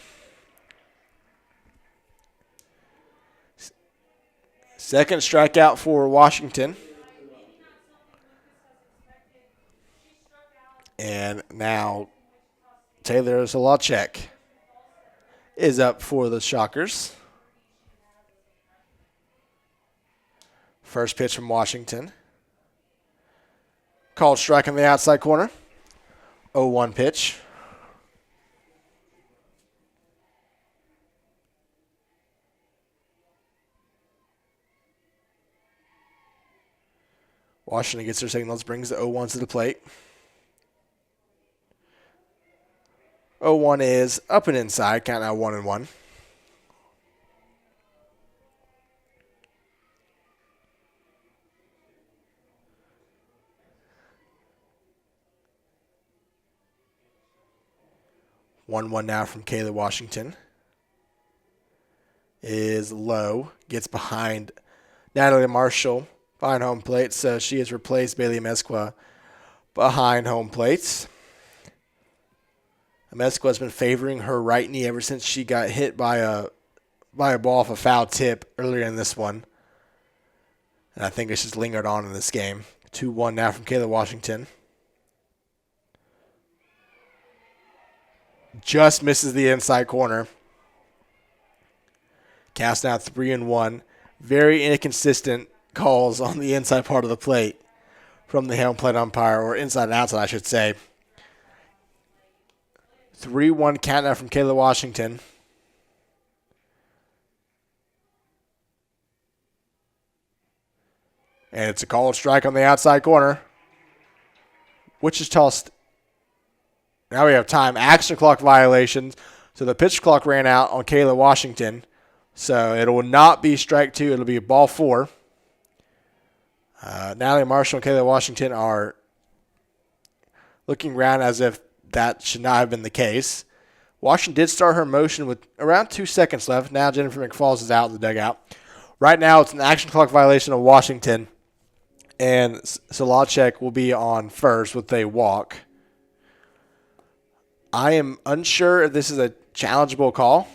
Second strikeout for Washington. And now Taylor Zalachek is up for the Shockers. First pitch from Washington. Called strike on the outside corner. 0-1 pitch. Washington gets their signals, brings the 0-1 to the plate. 0-1 is up and inside, count now 1-1. One now from Kayla Washington. Is low, gets behind Natalie Marshall behind home plate, so she has replaced Bailey Mesqua behind home plates. Mesqua has been favoring her right knee ever since she got hit by a ball off a foul tip earlier in this one. And I think it's just lingered on in this game. 2-1 now from Kayla Washington. Just misses the inside corner. Cast out 3-1. Very inconsistent calls on the inside part of the plate from the home plate umpire, or inside and outside, I should say. 3-1 count now from Kayla Washington. And it's a called strike on the outside corner. Wichita. Now we have time. Action clock violations. So the pitch clock ran out on Kayla Washington. So it will not be strike 2. It'll be ball 4. Natalie Marshall and Kayla Washington are looking around as if that should not have been the case. Washington did start her motion with around 2 seconds left. Now Jennifer McFalls is out in the dugout. Right now it's an action clock violation of Washington. And Solacek will be on first with a walk. I am unsure if this is a challengeable call.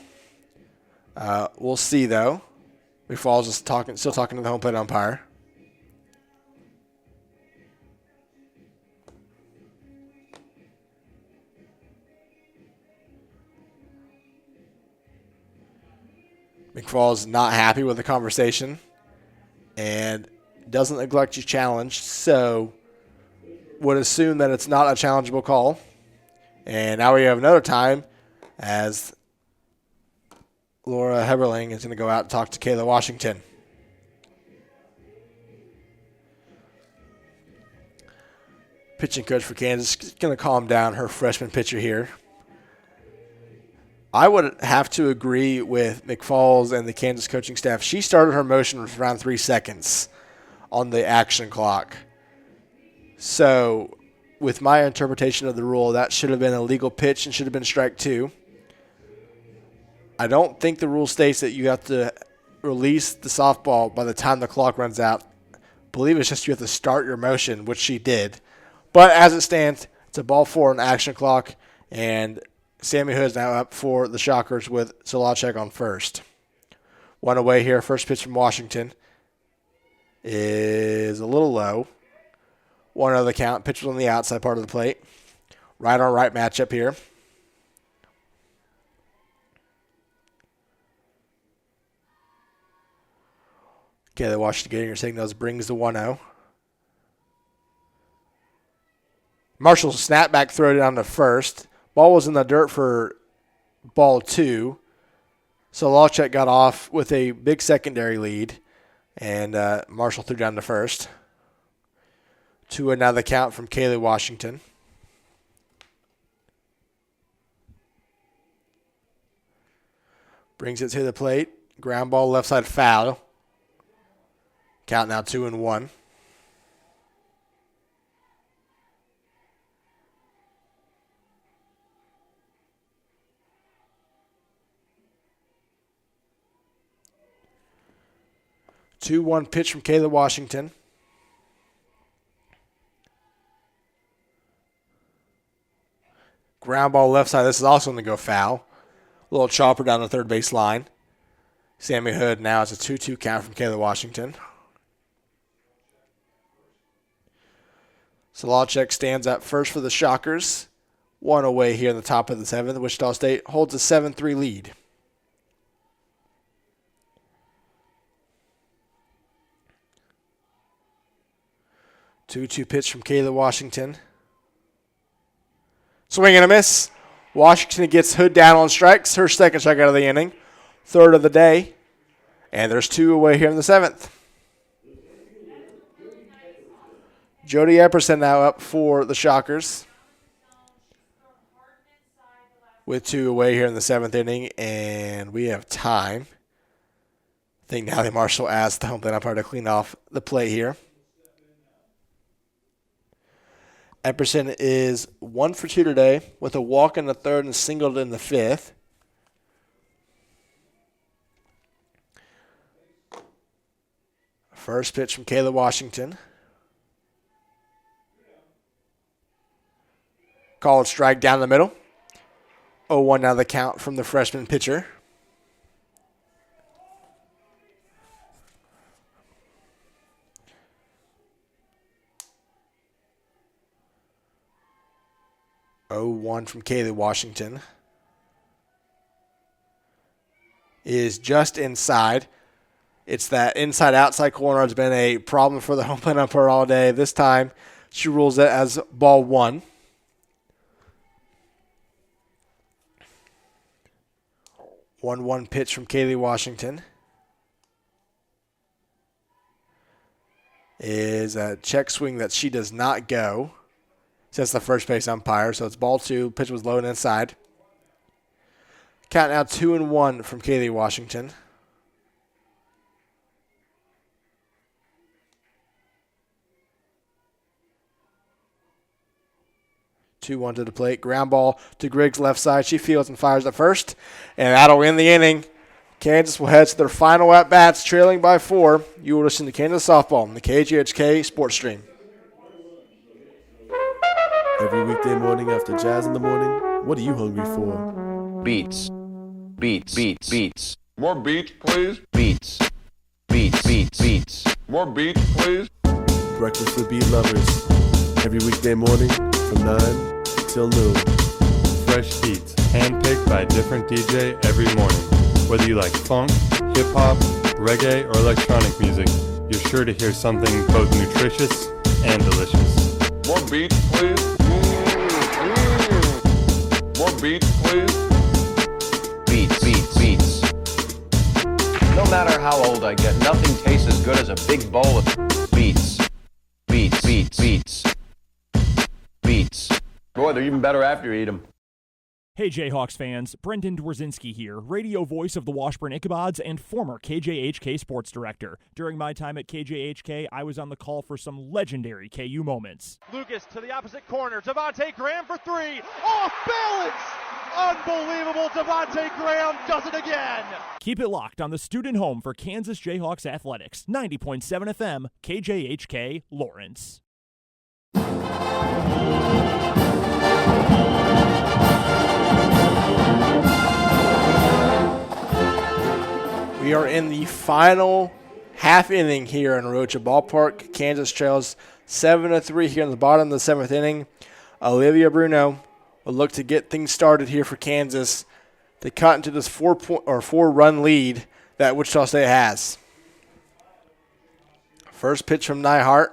We'll see, though. McFalls is still talking to the home plate umpire. McFalls is not happy with the conversation and doesn't neglect your challenge, so would assume that it's not a challengeable call. And now we have another time as Laura Heberling is going to go out and talk to Kayla Washington. Pitching coach for Kansas is going to calm down her freshman pitcher here. I would have to agree with McFalls and the Kansas coaching staff. She started her motion with around 3 seconds on the action clock. So with my interpretation of the rule, that should have been a legal pitch and should have been strike 2. I don't think the rule states that you have to release the softball by the time the clock runs out. I believe it's just you have to start your motion, which she did. But as it stands, it's a ball 4 on the action clock, and Sammy Hood is now up for the Shockers with Solacek on first. One away here. First pitch from Washington is a little low. 1-0 the count. Pitch was on the outside part of the plate. Right on right matchup here. Okay, the Washington getting her signals brings the 1-0. Marshall's snapback throw down to first. Ball was in the dirt for ball 2. So Solacek got off with a big secondary lead, and Marshall threw down to first. 2-0 now the count from Kaylee Washington. Brings it to the plate. Ground ball left side foul. Count now 2-1. Two-one pitch from Kayla Washington. Ground ball left side. This is also going to go foul. A little chopper down the third base line. Sammy Hood now has a 2-2 count from Kayla Washington. Solacek stands up first for the Shockers. 1 away here in the top of the 7th. Wichita State holds a 7-3 lead. Two-two pitch from Kayla Washington. Swing and a miss. Washington gets Hood down on strikes. Her second strike out of the inning. Third of the day. And there's 2 away here in the 7th. Jody Epperson now up for the Shockers. With 2 away here in the 7th inning. And we have time. I think Natalie Marshall asked the home plate umpire to clean off the plate here. Epperson is 1 for 2 today with a walk in the 3rd and singled in the 5th. First pitch from Kayla Washington. Called strike down the middle. 0-1 now the count from the freshman pitcher. One from Kaylee Washington is just inside. It's that inside-outside corner has been a problem for the home plate umpire all day. This time, she rules it as ball 1. One pitch from Kaylee Washington is a check swing that she does not go. Says the first base umpire, so it's ball 2. Pitch was low and inside. Count now 2-1 from Kaylee Washington. Two-one to the plate. Ground ball to Griggs left side. She fields and fires at first, and that'll end the inning. Kansas will head to their final at-bats, trailing by 4. You will listen to Kansas softball on the KJHK Sports Stream. Every weekday morning after Jazz in the Morning, what are you hungry for? Beats. Beats. Beats. Beats. More beats, please. Beats. Beats. Beats. Beats. More beats, please. Breakfast with beat lovers. Every weekday morning from 9 till noon. Fresh beats, handpicked by a different DJ every morning. Whether you like funk, hip-hop, reggae, or electronic music, you're sure to hear something both nutritious and delicious. More beats, please. More beats, please. matter how old I get, nothing tastes as good as a big bowl of beets. Beets, beets, beets. Beets. Boy, they're even better after you eat them. Hey Jayhawks fans, Brendan Dworzinski here, radio voice of the Washburn Ichabods and former KJHK Sports Director. During my time at KJHK, I was on the call for some legendary KU moments. Lucas to the opposite corner. Devontae Graham for three. Off balance! Unbelievable. Devontae Graham does it again. Keep it locked on the student home for Kansas Jayhawks athletics. 90.7 FM, KJHK, Lawrence. We are in the final half inning here in Rocha Ballpark. Kansas trails 7-3 here in the bottom of the 7th inning. Olivia Bruno will look to get things started here for Kansas to cut into this 4-run lead that Wichita State has. First pitch from Nyhart.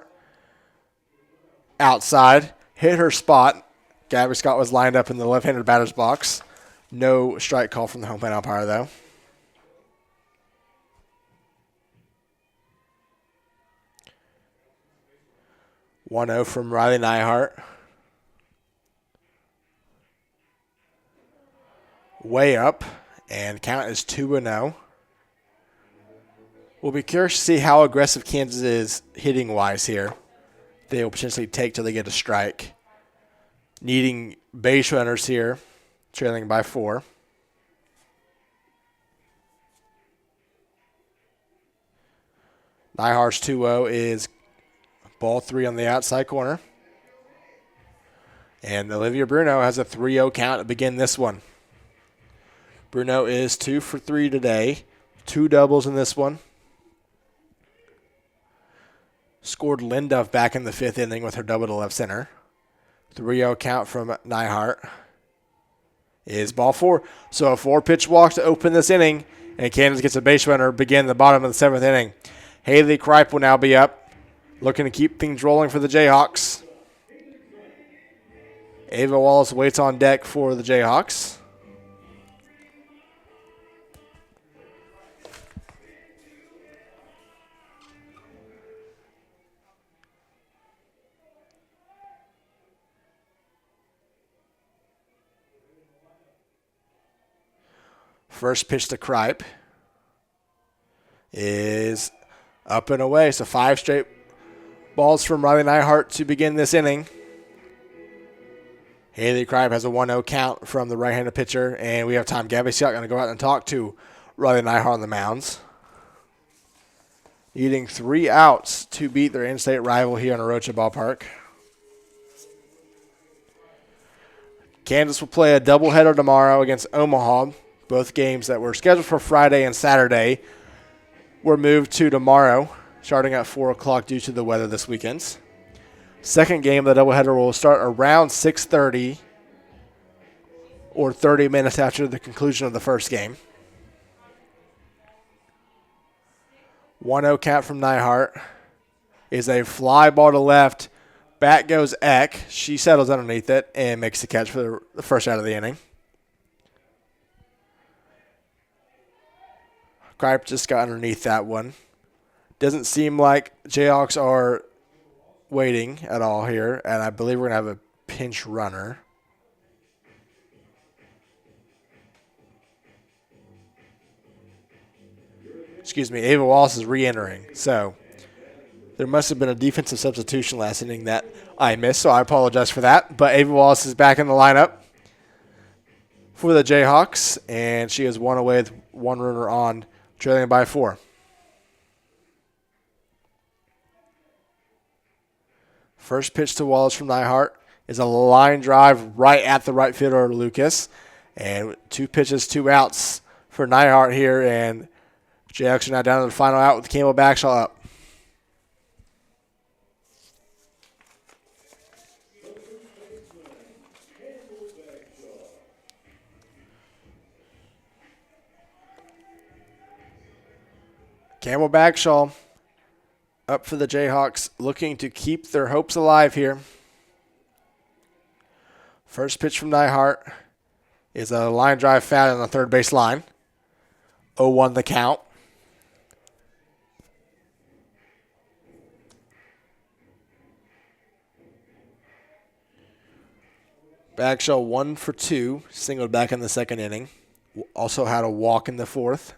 Outside. Hit her spot. Gabby Scott was lined up in the left-handed batter's box. No strike call from the home plate umpire, though. 1-0 from Riley Nyhart. Way up, and count is 2-0. We'll be curious to see how aggressive Kansas is hitting-wise here. They will potentially take till they get a strike. Needing base runners here, trailing by 4. Nyhart's 2-0 is ball 3 on the outside corner. And Olivia Bruno has a 3-0 count to begin this one. Bruno is 2 for 3 today. 2 doubles in this one. Scored Linduff back in the 5th inning with her double to left center. 3-0 count from Nyhart. Is ball 4. So a 4-pitch walk to open this inning. And Kansas gets a base runner begin the bottom of the 7th inning. Haley Kripe will now be up. Looking to keep things rolling for the Jayhawks. Ava Wallace waits on deck for the Jayhawks. First pitch to Kripe is up and away. So 5 straight balls from Riley Nyhart to begin this inning. Haley Kripe has a 1-0 count from the right-handed pitcher, and we have time. Gabby Scott going to go out and talk to Riley Nyhart on the mounds. Needing 3 outs to beat their in-state rival here in Rocha Ballpark. Kansas will play a doubleheader tomorrow against Omaha. Both games that were scheduled for Friday and Saturday were moved to tomorrow, starting at 4 o'clock due to the weather this weekend. Second game, the doubleheader will start around 6:30 or 30 minutes after the conclusion of the first game. 1-0 count from Nyhart is a fly ball to left. Bat goes Eck. She settles underneath it and makes the catch for the first out of the inning. Kripe just got underneath that one. Doesn't seem like Jayhawks are waiting at all here, and I believe we're going to have a pinch runner. Excuse me, Ava Wallace is re-entering. So there must have been a defensive substitution last inning that I missed, so I apologize for that. But Ava Wallace is back in the lineup for the Jayhawks, and she has one away with 1 runner on, trailing by 4. First pitch to Wallace from Nyhart is a line drive right at the right fielder, Lucas. And 2 pitches, 2 outs for Nyhart here. And Jayhawks are now down to the final out with Campbell Bagshaw up. Campbell Bagshaw up for the Jayhawks, looking to keep their hopes alive here. First pitch from Nyhart is a line drive foul on the third base line. 0-1 the count. Bagshaw 1 for 2, singled back in the second inning. Also had a walk in the fourth.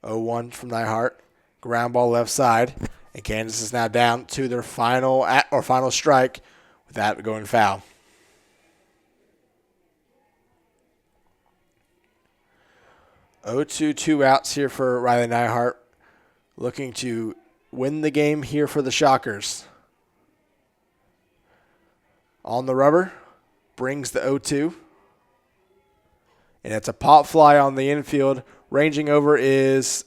0-1 from Neihart. Ground ball left side. And Kansas is now down to their final strike with that going foul. Two outs here for Riley Neihart. Looking to win the game here for the Shockers. On the rubber, brings the 0-2. And it's a pop fly on the infield. Ranging over is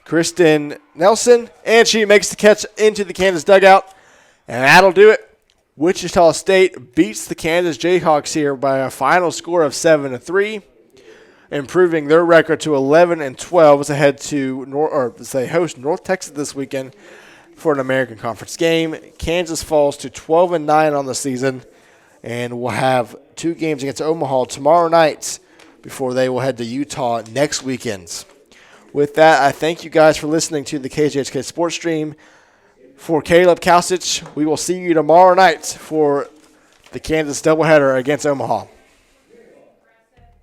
Kristen Nelson, and she makes the catch into the Kansas dugout. And that'll do it. Wichita State beats the Kansas Jayhawks here by a final score of 7-3. Improving their record to 11-12 as they head to they host North Texas this weekend for an American Conference game. Kansas falls to 12-9 on the season, and will have 2 games against Omaha tomorrow night before they will head to Utah next weekend. With that, I thank you guys for listening to the KJHK Sports Stream. For Caleb Kausich, we will see you tomorrow night for the Kansas doubleheader against Omaha.